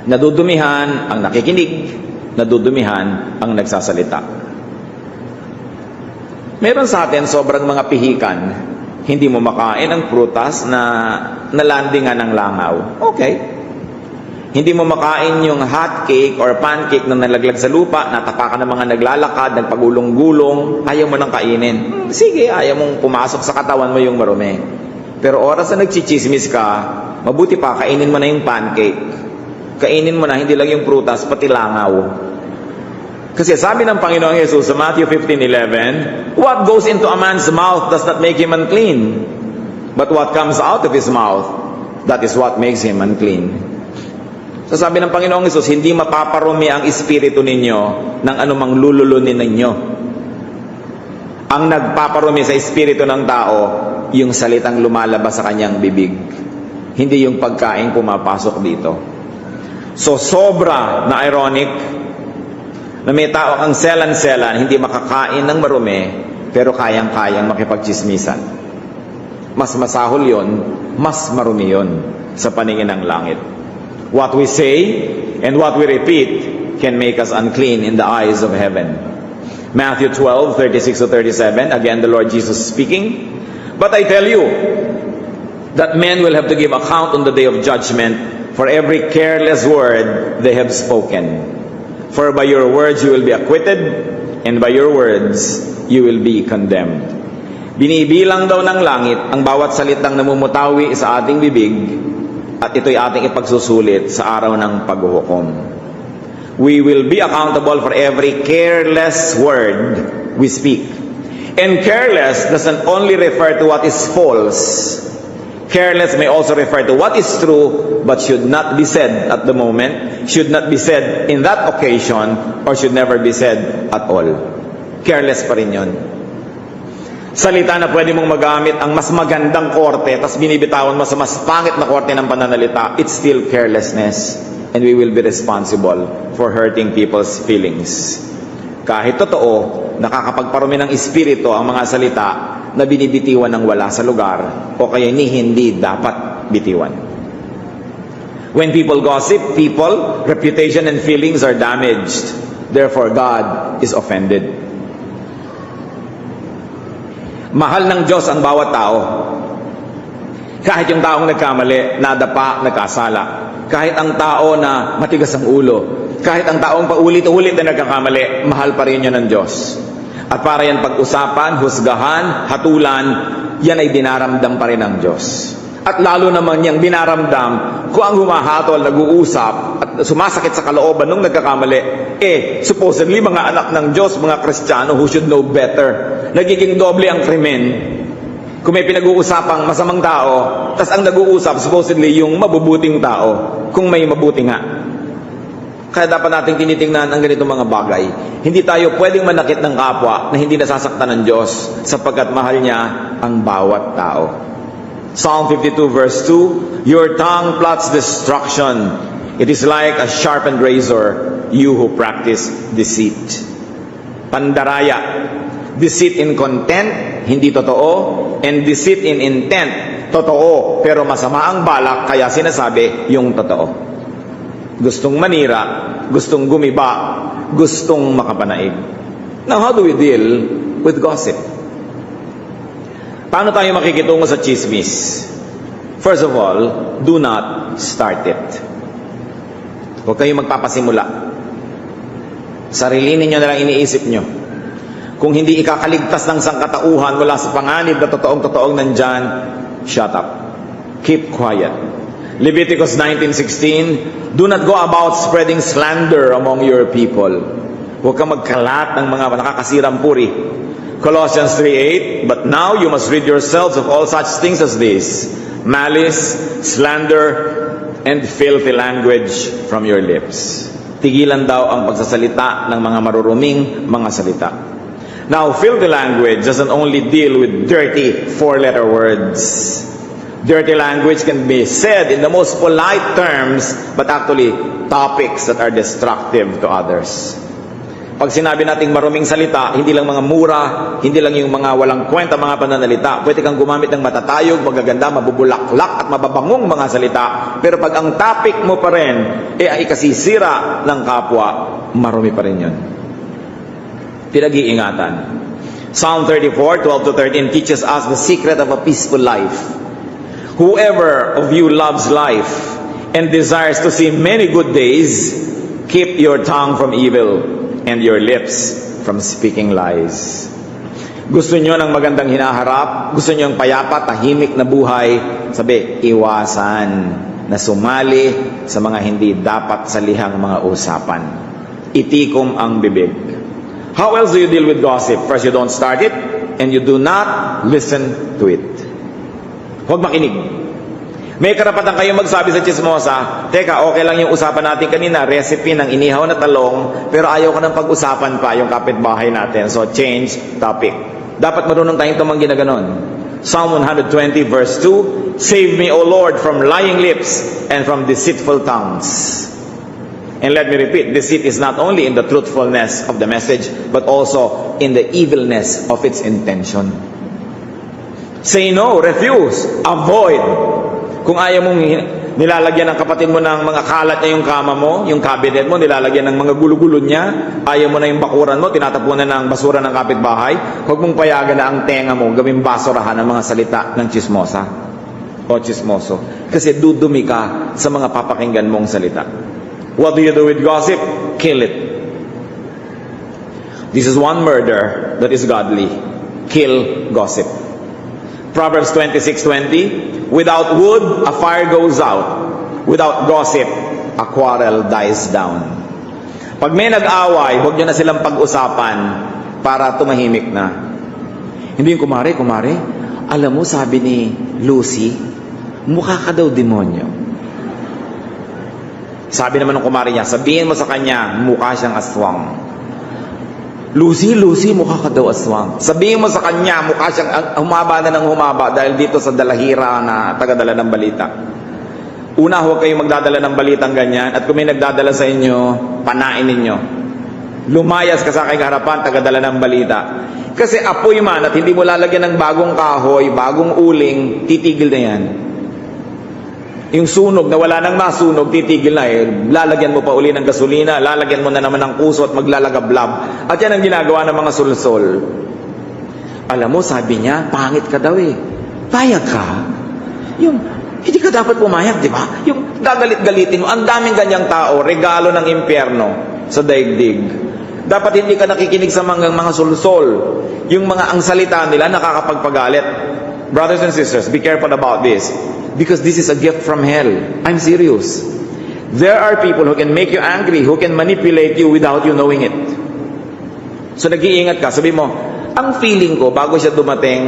Nadudumihan ang nakikinig, nadudumihan ang nagsasalita. Meron sa atin sobrang mga pihikan, hindi mo makain ang prutas na nalandingan ng langaw. Okay. Hindi mo makain yung hot cake or pancake na nalaglag sa lupa, natapakan ng mga naglalakad, nagpagulong-gulong, ayaw mo nang kainin. Sige, ayaw mong pumasok sa katawan mo yung marumi. Pero oras na nagchichismis ka, mabuti pa, kainin mo na yung pancake. Kainin mo na, hindi lang yung prutas, pati langaw. Kasi sabi ng Panginoong Jesus sa Matthew 15:11, what goes into a man's mouth does not make him unclean. But what comes out of his mouth, that is what makes him unclean. So sabi ng Panginoong Jesus, hindi mapaparumi ang espiritu ninyo ng anumang lululunin ninyo. Ang nagpaparumi sa espiritu ng tao, yung salitang lumalabas sa kanyang bibig. Hindi yung pagkain pumapasok dito. So, sobra na ironic na may tao ang selan-selan, hindi makakain ng marumi, pero kayang-kayang makipagchismisan. Mas masahol yon, mas marumi yon sa paningin ng langit. What we say and what we repeat can make us unclean in the eyes of heaven. Matthew 12:36-37, again the Lord Jesus speaking, but I tell you that men will have to give account on the day of judgment for every careless word they have spoken. For by your words you will be acquitted, and by your words you will be condemned. Binibilang daw ng langit ang bawat salitang namumutawi sa ating bibig, at ito'y ating ipagsusulit sa araw ng paghuhukom. We will be accountable for every careless word we speak. And careless doesn't only refer to what is false. Careless may also refer to what is true but should not be said at the moment, should not be said in that occasion, or should never be said at all. Careless pa rin yun. Salita na pwede mong magamit ang mas magandang korte, tapos binibitawan mo sa mas pangit na korte ng pananalita, it's still carelessness. And we will be responsible for hurting people's feelings. Kahit totoo, nakakapagparumi ng espiritu ang mga salita na binibitiwan ng wala sa lugar o kaya hindi dapat bitiwan. When people gossip, people, reputation and feelings are damaged. Therefore, God is offended. Mahal ng Diyos ang bawat tao. Kahit yung taong nagkamali, nadapa, nagkasala. Kahit ang tao na matigas ang ulo. Kahit ang taong paulit-ulit na nagkakamali, mahal pa rin yun ng Diyos. At para yan pag-usapan, husgahan, hatulan, yan ay dinaramdam pa rin ng Diyos. At lalo naman niyang dinaramdam kung ang humahatol, nag-uusap, at sumasakit sa kalooban nung nagkakamali, supposedly mga anak ng Diyos, mga Kristiyano who should know better. Nagiging doble ang krimen. Kung may pinag-uusapang masamang tao, tas ang nag-uusap supposedly yung mabubuting tao, kung may mabuti nga. Kaya dapat natin tinitingnan ang ganitong mga bagay. Hindi tayo pwedeng manakit ng kapwa na hindi nasasaktan ng Diyos sapagkat mahal niya ang bawat tao. Psalm 52 verse 2, your tongue plots destruction. It is like a sharpened razor, you who practice deceit. Pandaraya. Deceit in content, hindi totoo. And deceit in intent, totoo. Pero masama ang balak, kaya sinasabi yung totoo. Gustong manira, gustong gumiba, gustong makapanaig. Now, how do we deal with gossip? Paano tayo makikitungo sa chismis? First of all, do not start it. Huwag kayong magpapasimula. Sarili ninyo na lang iniisip nyo. Kung hindi ikakaligtas ng sangkatauhan mula sa panganib na totoong-totoong nandyan, shut up. Keep quiet. Leviticus 19:16, do not go about spreading slander among your people. Huwag kang magkalat ng mga nakakasirang puri. Colossians 3:8, but now you must rid yourselves of all such things as this, malice, slander, and filthy language from your lips. Tigilan daw ang pagsasalita ng mga maruruming mga salita. Now, filthy language doesn't only deal with dirty four-letter words. Dirty language can be said in the most polite terms, but actually topics that are destructive to others. Pag sinabi nating maruming salita, hindi lang mga mura, hindi lang yung mga walang kwenta mga pananalita. Pwede kang gumamit ng matatayog, magaganda, mabubulaklak at mababangong mga salita. Pero pag ang topic mo pa rin ay ikasisira ng kapwa, marumi pa rin yun. Pinag-iingatan. Psalm 34:12-13 teaches us the secret of a peaceful life. Whoever of you loves life and desires to see many good days, keep your tongue from evil and your lips from speaking lies. Gusto nyo ng magandang hinaharap, gusto nyo ng payapa, tahimik na buhay, sabi, iwasan na sumali sa mga hindi dapat salihang mga usapan. Itikom ang bibig. How else do you deal with gossip? First, you don't start it, and you do not listen to it. Huwag makinig. May karapatan kayong magsabi sa chismosa, teka, okay lang yung usapan natin kanina, recipe ng inihaw na talong, pero ayaw ko ng pag-usapan pa yung kapitbahay natin. So, change topic. Dapat marunong tayong tumanggi na ganon. Psalm 120 verse 2, save me, O Lord, from lying lips and from deceitful tongues. And let me repeat, deceit is not only in the truthfulness of the message, but also in the evilness of its intention. Say no, refuse, avoid. Kung ayaw mong nilalagyan ng kapatid mo ng mga kalat niya yung kama mo, yung cabinet mo, nilalagyan ng mga gulo-gulo niya, ayaw mo na yung bakuran mo, tinatapunan ng basura ng kapitbahay, huwag mong payagan na ang tenga mo, gawing basurahan ng mga salita ng chismosa. o chismoso. Kasi dudumi ka sa mga papakinggan mong salita. What do you do with gossip? Kill it. This is one murder that is godly. Kill gossip. Proverbs 26:20, without wood, a fire goes out. Without gossip, a quarrel dies down. Pag may nag-away, huwag nyo na silang pag-usapan para tumahimik na. Hindi yung kumare, alam mo, sabi ni Lucy, mukha ka daw demonyo. Sabi naman ng kumare niya, sabihin mo sa kanya, mukha siyang aswang. Lucy, mukha ka daw aswang. Sabihin mo sa kanya, mukha siyang humaba na ng humaba dahil dito sa dalahira na tagadala ng balita. Una, huwag kayong magdadala ng balitang ganyan. At kung may nagdadala sa inyo, panain ninyo. Lumayas ka sa aking harapan, tagadala ng balita. Kasi apoy man at hindi mo lalagyan ng bagong kahoy, bagong uling, titigil na yan. Yung sunog na wala nang masunog, titigil na eh. Lalagyan mo pa uli ng gasolina, lalagyan mo na naman ng puso at maglalagablab. At yan ang ginagawa ng mga sulsol. Alam mo, sabi niya, pangit ka daw eh. Payag ka? Hindi ka dapat pumayag, di ba? Yung gagalit-galitin mo. Ang daming ganyang tao, regalo ng impyerno sa daigdig. Dapat hindi ka nakikinig sa mga sulsol. Yung ang salita nila nakakapagpagalit. Brothers and sisters, be careful about this. Because this is a gift from hell. I'm serious. There are people who can make you angry, who can manipulate you without you knowing it. So nag-iingat ka. Sabi mo, ang feeling ko bago siya dumating,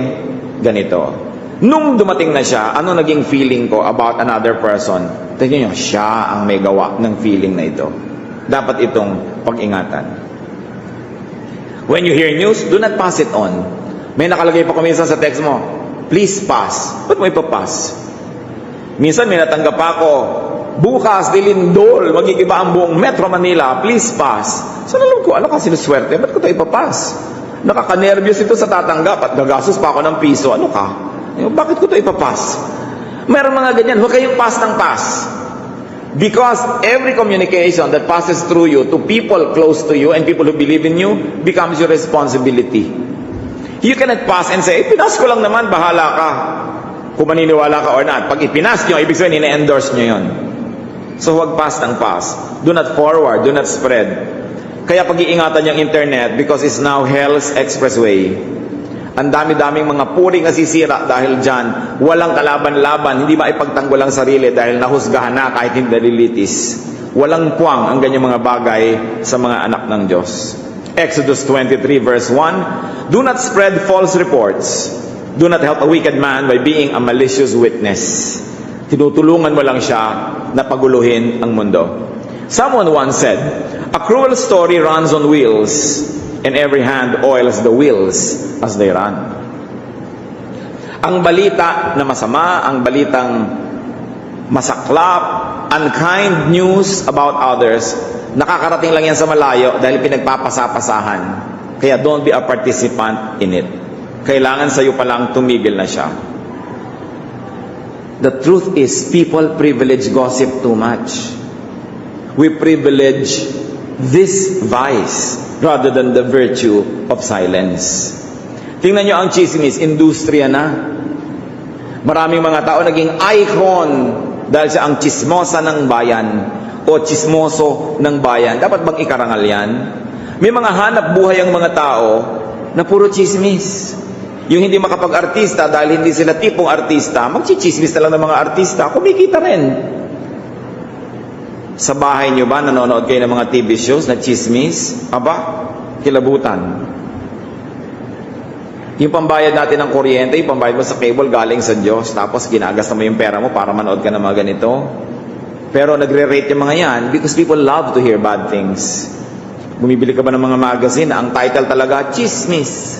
ganito. Nung dumating na siya, ano naging feeling ko about another person? Tingnan nyo, siya ang may gawa ng feeling na ito. Dapat itong pag-ingatan. When you hear news, do not pass it on. May nakalagay pa kuminsan sa text mo, please pass. Ba't mo ipapass? Minsan may natanggap ako, bukas, dilindol, magigiba ang buong Metro Manila, please pass. So nalang ko, ka sinuswerte, ba't ko ito ipapass? Nakaka-nervyos ito sa tatanggap at gagastos pa ako ng piso. Ano ka? Bakit ko ito ipapass? Meron mga ganyan, huwag kayong pass ng pass. Because every communication that passes through you to people close to you and people who believe in you becomes your responsibility. You cannot pass and say, pinas ko lang naman, bahala ka. Kung maniniwala ka or not. Pag ipinas nyo, ibig sabihin, ine-endorse nyo yun. So huwag pass ng pass. Do not forward, do not spread. Kaya pag-iingatan yung internet because it's now hell's expressway. Ang dami-daming mga puring nasisira dahil dyan. Walang kalaban-laban, hindi maipagtanggol ang sarili dahil nahusgahan na kahit hindi nalilitis. Walang puwang ang ganyang mga bagay sa mga anak ng Diyos. Exodus 23 verse 1, do not spread false reports. Do not help a wicked man by being a malicious witness. Tinutulungan mo lang siya na paguluhin ang mundo. Someone once said, a cruel story runs on wheels, and every hand oils the wheels as they run. Ang balita na masama, ang balitang masaklap, unkind news about others, nakakarating lang yan sa malayo dahil pinagpapasapasahan. Kaya don't be a participant in it. Kailangan sa'yo palang tumigil na siya. The truth is, people privilege gossip too much. We privilege this vice rather than the virtue of silence. Tingnan nyo ang chismis, industriya na. Maraming mga tao naging icon dahil siya ang chismosa ng bayan o chismoso ng bayan. Dapat bang ikarangal yan? May mga hanap buhay ang mga tao na puro chismis. Yung hindi makapag-artista dahil hindi sila tipong artista, magchichismis na lang ng mga artista, kumikita rin. Sa bahay nyo ba, nanonood kayo ng mga TV shows na chismis? Aba, kilabutan. Yung pambayad natin ng kuryente, yung pambayad mo sa cable galing sa Diyos, tapos ginagasta mo yung pera mo para manood ka ng mga ganito. Pero nagre-rate yung mga yan because people love to hear bad things. Bumibili ka ba ng mga magazine na ang title talaga, chismis?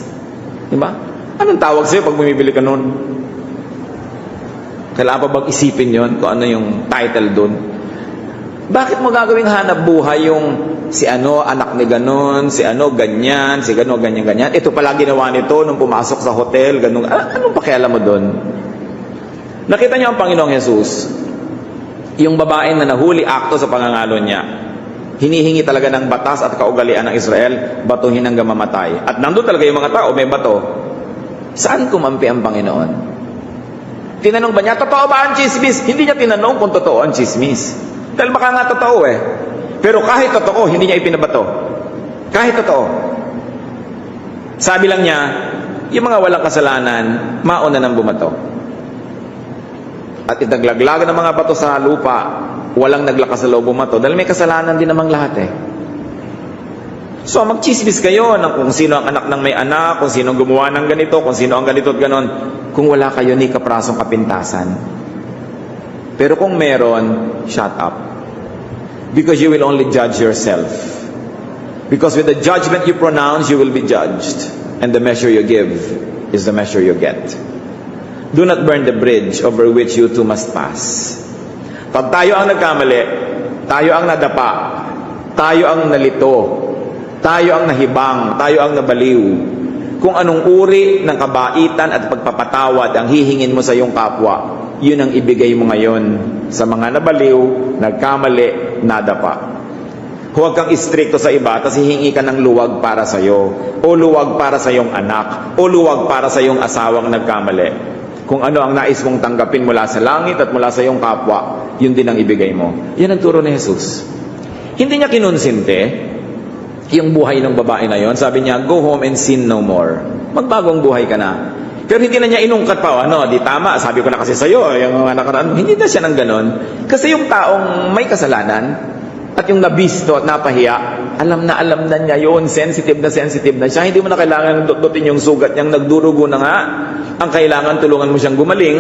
Diba? Anong tawag sa'yo pag bumibili ka nun? Kailangan pa bang isipin yon kung ano yung title dun? Bakit mo gagawing hanap buhay yung si ano, anak ni ganon, si ano, ganyan, si gano, ganyan, ganyan. Ito pala ginawa nito nung pumasok sa hotel, ganun. Anong pakialam mo doon? Nakita niyo ang Panginoong Jesus, yung babae na nahuli akto sa pangangalo niya, hinihingi talaga ng batas at kaugalian ng Israel, batuhin hanggang mamatay. At nandun talaga yung mga tao, may bato. Saan kumampi ang Panginoon? Tinanong ba niya, totoo ba ang chismis? Hindi niya tinanong kung totoo ang chismis. Dahil baka nga totoo eh. Pero kahit totoo, hindi niya ipinabato. Kahit totoo. Sabi lang niya, yung mga walang kasalanan, mauna nang bumato. At itaglaglag ng mga bato sa lupa, walang naglakas sa loob bumato. Dahil may kasalanan din namang lahat eh. So magchismis kayo ng kung sino ang anak ng may anak, kung sino ang gumawa ng ganito, kung sino ang ganito at ganon. Kung wala kayo ni kaprasong kapintasan. Pero kung meron, shut up. Because you will only judge yourself. Because with the judgment you pronounce, you will be judged. And the measure you give is the measure you get. Do not burn the bridge over which you two must pass. Pag tayo ang nagkamali, tayo ang nadapa, tayo ang nalito, tayo ang nahibang, tayo ang nabaliw. Kung anong uri ng kabaitan at pagpapatawad ang hihingin mo sa iyong kapwa, yun ang ibigay mo ngayon sa mga nabaliw, nagkamali, nadapa. Huwag kang istrikto sa iba, tapos hihingi ka ng luwag para sa iyo, o luwag para sa iyong anak, o luwag para sa iyong asawang nagkamali. Kung ano ang nais mong tanggapin mula sa langit at mula sa iyong kapwa, yun din ang ibigay mo. Yan ang turo ni Jesus. Hindi niya kinonsinte yung buhay ng babae na yon. Sabi niya, go home and sin no more. Magbagong buhay ka na. Pero hindi na niya inungkat pa, di tama, sabi ko na kasi sa'yo, yung mga nakaraan, hindi na siya ng ganon. Kasi yung taong may kasalanan, at yung nabisto at napahiya, alam na niya yun, sensitive na siya. Hindi mo na kailangan dutin yung sugat niyang nagdurugo na nga. Ang kailangan, tulungan mo siyang gumaling,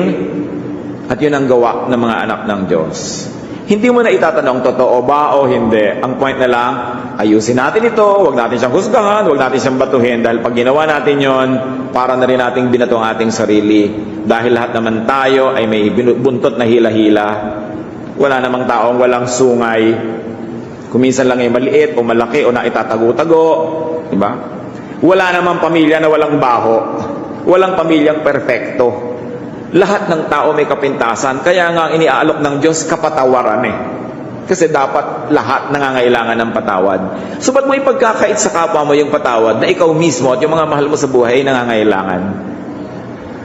at yun ang gawa ng mga anak ng Diyos. Hindi mo na itatanong, totoo ba o hindi. Ang point na lang, ayusin natin ito, huwag natin siyang husgahan, huwag natin siyang batuhin, dahil pag ginawa natin yon, para na rin nating binato ang ating sarili. Dahil lahat naman tayo ay may buntot na hila-hila. Wala namang taong walang sungay. Kuminsan lang ay maliit o malaki o naitatago-tago. Diba? Wala namang pamilya na walang baho. Walang pamilyang perfecto. Lahat ng tao may kapintasan. Kaya nga ang iniaalok ng Diyos, kapatawaran eh. Kasi dapat lahat nangangailangan ng patawad. So ba't mo ipagkakait sa kapwa mo yung patawad na ikaw mismo at yung mga mahal mo sa buhay ay nangangailangan?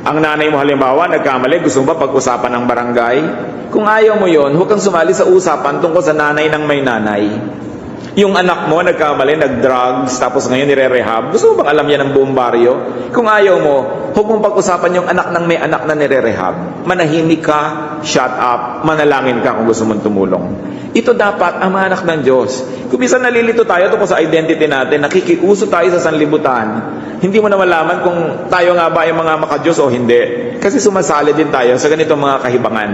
Ang nanay mo halimbawa, nagkamali, gusto mo ba pag-usapan ng barangay? Kung ayaw mo yon, huwag kang sumali sa usapan tungkol sa nanay ng may nanay. Yung anak mo, nagkamali, nag-drugs, tapos ngayon nire-rehab. Gusto mo bang alam yan ng buong baryo? Kung ayaw mo, huwag mong pag-usapan yung anak ng may anak na nire-rehab. Manahimik ka, shut up, manalangin ka kung gusto mong tumulong. Ito dapat ang mga anak ng Diyos. Kung minsan nalilito tayo tungkol sa identity natin, nakikiuso tayo sa sanlibutan, hindi mo na malaman kung tayo nga ba yung mga makadiyos o hindi. Kasi sumasali din tayo sa ganitong mga kahibangan.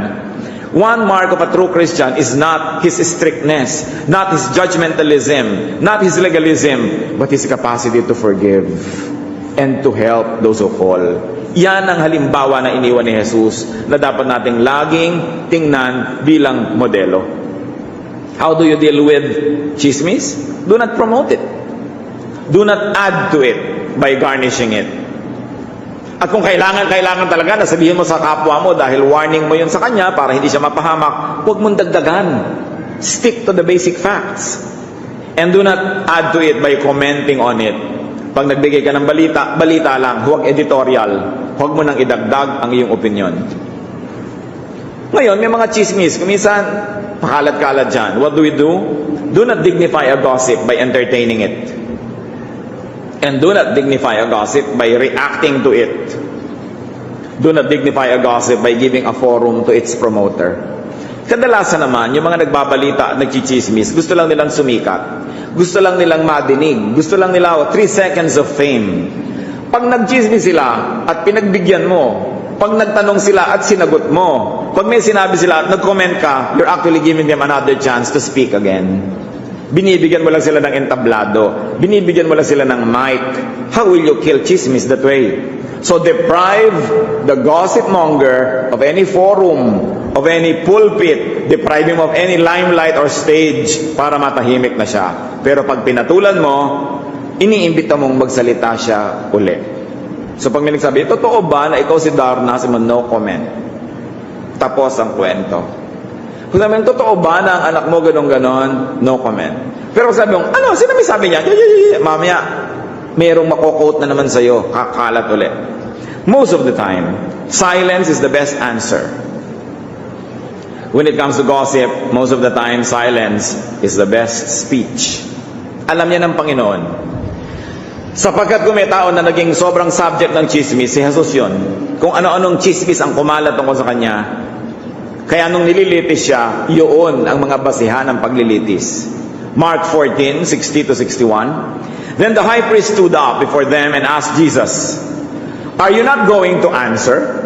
One mark of a true Christian is not his strictness, not his judgmentalism, not his legalism, but his capacity to forgive and to help those who fall. Yan ang halimbawa na iniwan ni Jesus na dapat nating laging tingnan bilang modelo. How do you deal with chismis? Do not promote it. Do not add to it by garnishing it. At kung kailangan talaga na sabihin mo sa kapwa mo dahil warning mo yun sa kanya para hindi siya mapahamak, huwag mong dagdagan. Stick to the basic facts. And do not add to it by commenting on it. Pag nagbigay ka ng balita, balita lang, huwag editorial. Huwag mo nang idagdag ang iyong opinion. Ngayon, may mga chismis. Kuminsan, pakalat-kalat dyan. What do we do? Do not dignify a gossip by entertaining it. And do not dignify a gossip by reacting to it. Do not dignify a gossip by giving a forum to its promoter. Kadalasan naman, yung mga nagbabalita at nagchichismis, gusto lang nilang sumikat. Gusto lang nilang madinig. Gusto lang nila 3 seconds of fame. Pag nagchismis sila at pinagbigyan mo, pag nagtanong sila at sinagot mo, pag may sinabi sila at nag-comment ka, you're actually giving them another chance to speak again. Binibigyan mo lang sila ng entablado. Binibigyan mo lang sila ng mic. How will you kill chismis that way? So deprive the gossip monger of any forum, of any pulpit, deprive him of any limelight or stage para matahimik na siya. Pero pag pinatulan mo, iniimbita mong magsalita siya uli. So pag may nagsabi, totoo ba na ikaw si Darna? Sabi mo, no comment. Tapos ang kwento. Kung sabi mo, totoo ba na ang anak mo ganon-ganon? No comment. Pero kung sabi mo, ano? Sino may sabi niya? Mamaya, mayroong mako-quote na naman sa'yo. Kakalat ulit. Most of the time, Silence is the best answer. When it comes to gossip, most of the time, silence is the best speech. Alam niya ng Panginoon. Sapagkat kung may tao na naging sobrang subject ng chismis, si Jesus yun. Kung ano-anong chismis ang kumalat tungkol sa kanya, kaya nung nililitis siya, yun ang mga basihan ng paglilitis. Mark 14:60-61. Then the high priest stood up before them and asked Jesus, "Are you not going to answer?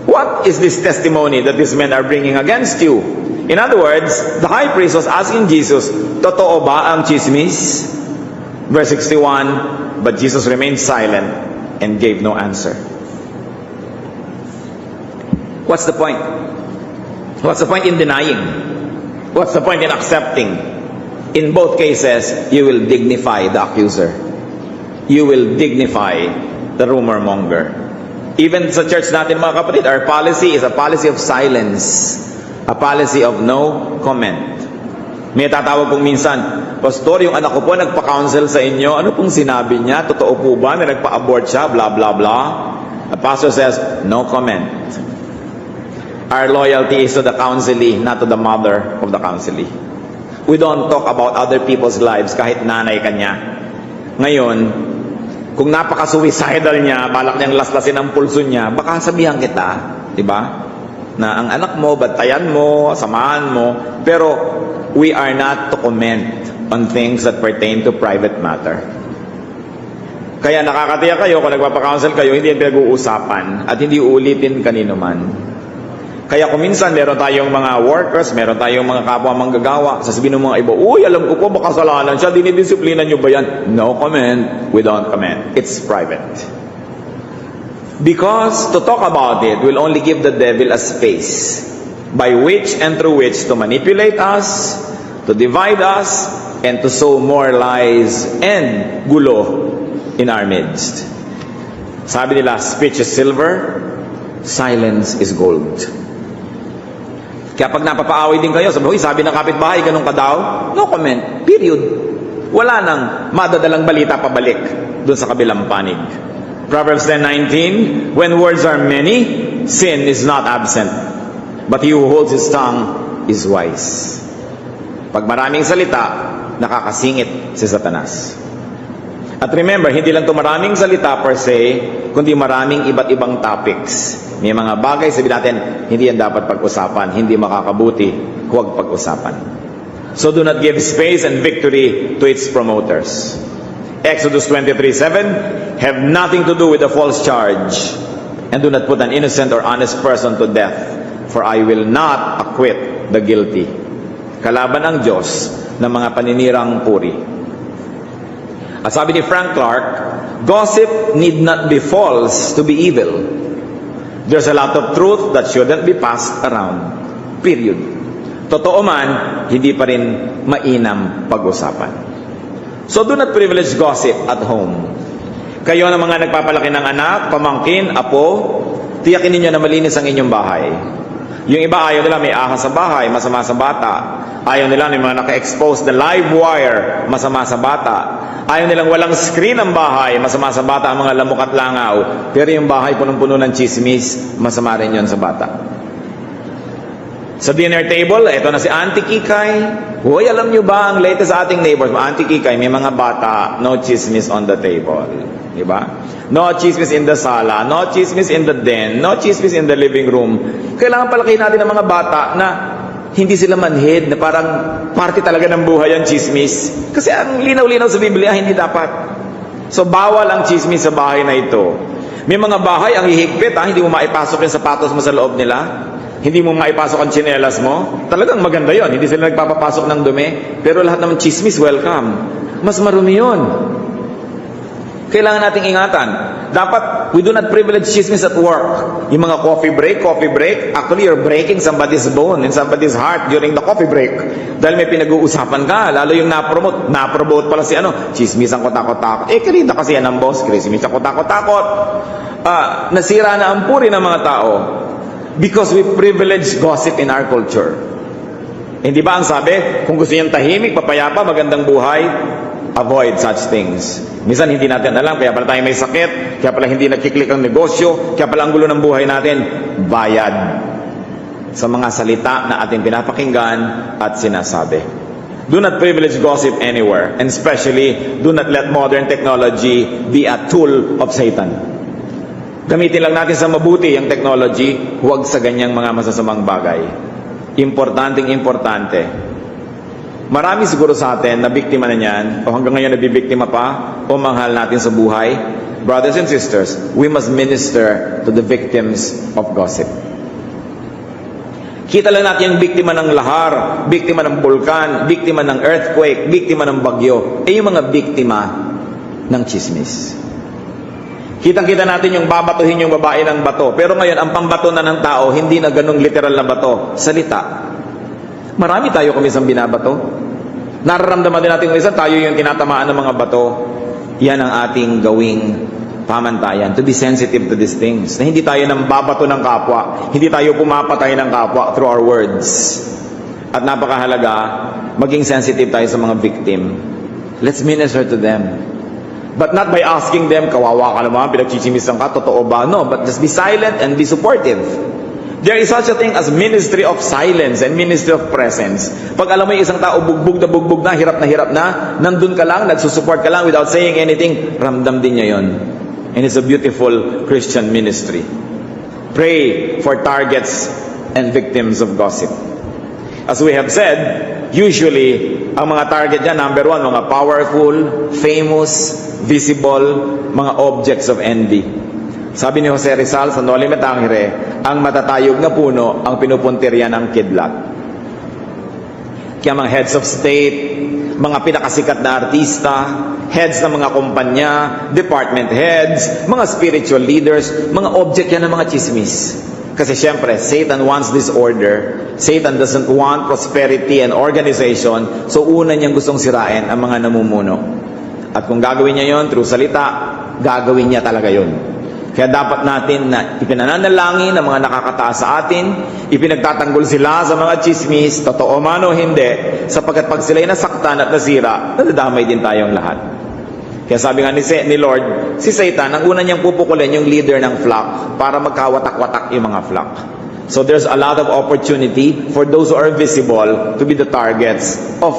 What is this testimony that these men are bringing against you?" In other words, the high priest was asking Jesus, totoo ba ang chismis? Verse 61, but Jesus remained silent and gave no answer. What's the point? What's the point in denying? What's the point in accepting? In both cases, you will dignify the accuser. You will dignify the rumor monger. Even sa church natin mga kapatid, our policy is a policy of silence. A policy of no comment. May tatawag kong minsan, Pastor, yung anak ko po nagpa-counsel sa inyo, ano pong sinabi niya? Totoo po ba na nagpa-abort siya? Blah, blah, blah. The pastor says, no comment. Our loyalty is to the counselee, not to the mother of the counselee. We don't talk about other people's lives kahit nanay kanya. Ngayon, kung napaka-suicidal niya, balak niyang laslasin ang pulso niya, baka sabihan kita, di ba? Na ang anak mo, bantayan mo, samahan mo, pero we are not to comment on things that pertain to private matter. Kaya nakakatiyak kayo, kung nagpapakounsel kayo, hindi yan pinag-uusapan at hindi uulitin kanino man. Kaya kung minsan meron tayong mga workers, meron tayong mga kapwa manggagawa, sasabihin ng mga iba, uy, alam ko po, baka kasalanan siya, dinidisiplina nyo ba yan? No comment, we don't comment. It's private. Because to talk about it will only give the devil a space by which and through which to manipulate us, to divide us, and to sow more lies and gulo in our midst. Sabi nila, speech is silver, silence is gold. Kaya pag napapaaway din kayo, sabi ng kapitbahay, ganun ka daw, no comment, period. Wala nang madadalang balita pabalik dun sa kabilang panig. Proverbs 10:19, when words are many, sin is not absent, but he who holds his tongue is wise. Pag maraming salita, nakakasingit si Satanas. At remember, hindi lang ito maraming salita per se, kundi maraming iba't ibang topics. May mga bagay, sabi natin, hindi yan dapat pag-usapan, hindi makakabuti, huwag pag-usapan. So do not give space and victory to its promoters. Exodus 23:7, have nothing to do with a false charge, and do not put an innocent or honest person to death, for I will not acquit the guilty. Kalaban ng Diyos ng mga paninirang puri. At sabi ni Frank Clark, gossip need not be false to be evil. There's a lot of truth that shouldn't be passed around. Period. Totoo man, hindi pa rin mainam pag-usapan. So do not privilege gossip at home. Kayo na mga nagpapalaki ng anak, pamangkin, apo, tiyakin ninyo na malinis ang inyong bahay. Yung iba ayaw nila may ahas sa bahay, masama sa bata. Ayaw nila may mga naka-expose na live wire, masama sa bata. Ayaw nilang walang screen ang bahay, masama sa bata ang mga lamok at langaw. Pero yung bahay punong-puno ng chismis, masama rin yun sa bata. Sa dinner table, eto na si Auntie Kikay. Hoy, alam nyo ba ang latest sa ating neighbors? Auntie Kikay, may mga bata, no chismis on the table. Diba? No chismis in the sala, no chismis in the den, no chismis in the living room. Kailangan palakihin natin ang mga bata na hindi sila manhid, na parang parte talaga ng buhay ang chismis. Kasi ang linaw-linaw sa Biblia, hindi dapat. So, bawal ang chismis sa bahay na ito. May mga bahay, ang hihigpit, hindi mo maipasok yung sapatos mo sa loob nila. Hindi mo maipasok ang tsinelas mo. Talagang maganda yon. Hindi sila nagpapapasok ng dumi. Pero lahat naman chismis, welcome. Mas marumi yun. Kailangan nating ingatan. Dapat, we do not privilege chismis at work. Yung mga coffee break, actually you're breaking somebody's bone and somebody's heart during the coffee break. Dahil may pinag-uusapan ka, lalo yung na-promote pala si chismis ang kotakot-takot. Kirita kasi yan ang boss, chismis ang kotakot-takot. Nasira na ang puri ng mga tao because we privilege gossip in our culture. Hindi ba ang sabi, kung gusto niyang tahimik, papayapa, magandang buhay, avoid such things. Minsan hindi natin alam, kaya pala tayo may sakit, kaya pala hindi nagkiklik ang negosyo, kaya pala ang gulo ng buhay natin, bayad sa mga salita na ating pinapakinggan at sinasabi. Do not privilege gossip anywhere, and especially, do not let modern technology be a tool of Satan. Gamitin lang natin sa mabuti ang technology, huwag sa ganyang mga masasamang bagay. Importante. Marami siguro sa atin na biktima na niyan, o hanggang ngayon nabibiktima pa, o manghal natin sa buhay. Brothers and sisters, we must minister to the victims of gossip. Kita lang natin yung biktima ng lahar, biktima ng bulkan, biktima ng earthquake, biktima ng bagyo, yung mga biktima ng chismis. Kitang-kita natin yung babatuhin yung babae ng bato. Pero ngayon, ang pambato na ng tao, hindi na ganung literal na bato. Salita. Marami tayo kumisang binabato. Nararamdaman din natin kumisang tayo yung tinatamaan ng mga bato. Yan ang ating gawing pamantayan. To be sensitive to these things. Na hindi tayo nang babato ng kapwa. Hindi tayo pumapatay ng kapwa through our words. At napakahalaga, maging sensitive tayo sa mga victim. Let's minister to them. But not by asking them, kawawa ka naman, pinagchichimisan ka, totoo ba? No, but just be silent and be supportive. There is such a thing as ministry of silence and ministry of presence. Pag alam mo yung isang tao, bugbog na, hirap na, nandun ka lang, nagsusupport ka lang without saying anything, ramdam din niya yun. And it's a beautiful Christian ministry. Pray for targets and victims of gossip. As we have said, usually, ang mga target niya, number one, mga powerful, famous, visible, mga objects of envy. Sabi ni Jose Rizal sa Noli Me Tangere, ang matatayog na puno ang pinupuntirya ng kidlat. Kaya mga heads of state, mga pinakasikat na artista, heads ng mga kumpanya, department heads, mga spiritual leaders, mga object yan ng mga chismis. Kasi syempre, Satan wants disorder. Satan doesn't want prosperity and organization. So una niyang gustong sirain ang mga namumuno. At kung gagawin niya yon through salita, gagawin niya talaga yon. Kaya dapat natin na ipinananalangin ang mga nakakataas sa atin, ipinagtatanggol sila sa mga chismis, totoo man o hindi, sapagkat pag sila'y nasaktan at nasira, nadadamay din tayong lahat. Kaya sabi nga ni Lord, si Satan, ang una niyang pupukulin yung leader ng flock para magkawatak-watak yung mga flock. So there's a lot of opportunity for those who are visible to be the targets of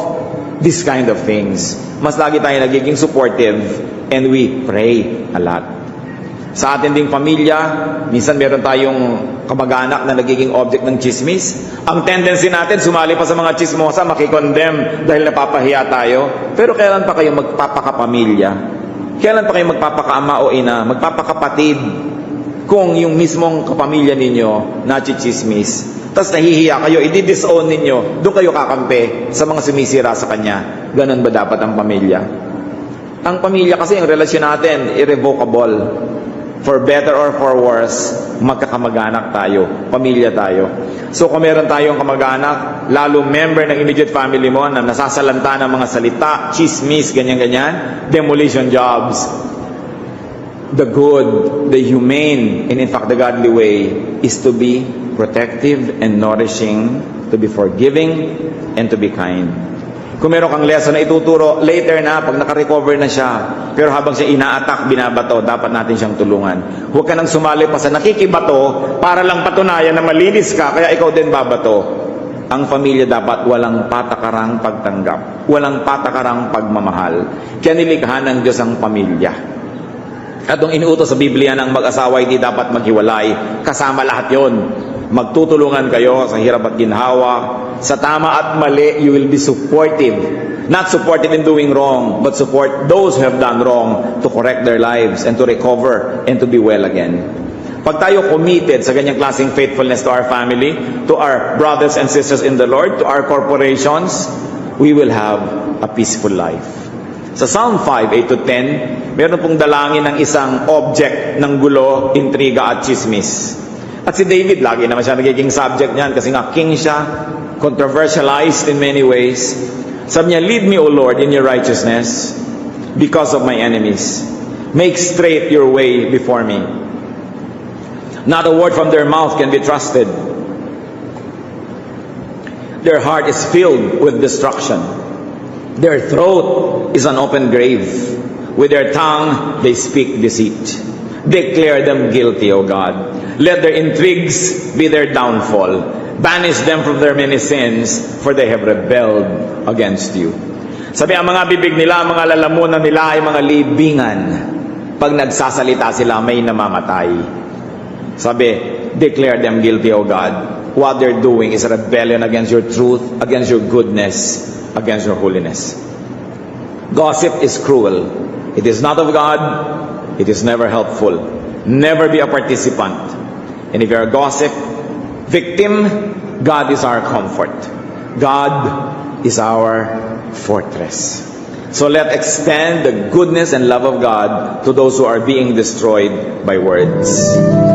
this kind of things. Mas lagi tayo nagiging supportive and we pray a lot. Sa atin ding pamilya, minsan meron tayong kamag-anak na nagiging object ng chismis. Ang tendency natin, sumali pa sa mga chismosa, makikondemn dahil napapahiya tayo. Pero kailan pa kayo magpapakapamilya? Kailan pa kayo magpapakaama o ina? Magpapakapatid? Kung yung mismong kapamilya ninyo nachichismis, tapos nahihiya kayo, i-disown ninyo, doon kayo kakampi sa mga sumisira sa kanya. Ganun ba dapat ang pamilya? Ang pamilya kasi, yung relasyon natin, irrevocable. For better or for worse, magkakamag-anak tayo, pamilya tayo. So kung meron tayong kamag-anak, lalo member ng immediate family mo na nasasalanta ng mga salita, chismis, ganyan-ganyan, demolition jobs. The good, the humane, and in fact the godly way is to be protective and nourishing, to be forgiving, and to be kind. Kung meron kang lesson na ituturo, later na, pag nakarecover na siya, pero habang siya ina-attack, binabato, dapat natin siyang tulungan. Huwag ka nang sumali pa sa nakikibato para lang patunayan na malinis ka, kaya ikaw din babato. Ang pamilya dapat walang patakarang pagtanggap, walang patakarang pagmamahal. Kaya nilikha ng Diyos ang pamilya. At nung inuutos sa Biblia ng mag-asawa, hindi dapat maghiwalay. Kasama lahat yon. Magtutulungan kayo sa hirap at ginhawa. Sa tama at mali, you will be supportive. Not supportive in doing wrong, but support those who have done wrong to correct their lives and to recover and to be well again. Pag tayo committed sa ganyang klaseng faithfulness to our family, to our brothers and sisters in the Lord, to our corporations, we will have a peaceful life. Sa Psalm 5:8-10, meron pong dalangin ng isang object ng gulo, intriga at chismis. At si David, lagi naman siya nagiging subject niyan kasi nga king siya, controversialized in many ways. Sabi niya, lead me, O Lord, in your righteousness because of my enemies. Make straight your way before me. Not a word from their mouth can be trusted. Their heart is filled with destruction. Their throat is an open grave. With their tongue they speak deceit. Declare them guilty, O God. Let their intrigues be their downfall. Banish them from their many sins, for they have rebelled against you. Sabi, ang mga bibig nila, ang mga lalamunan nila ay mga libingan. Pag nagsasalita sila, may namamatay. Sabi, declare them guilty, O God. What they're doing is rebellion against your truth, against your goodness, against your holiness. Gossip is cruel. It is not of God. It is never helpful. Never be a participant. And if you're a gossip victim, God is our comfort. God is our fortress. So let's extend the goodness and love of God to those who are being destroyed by words.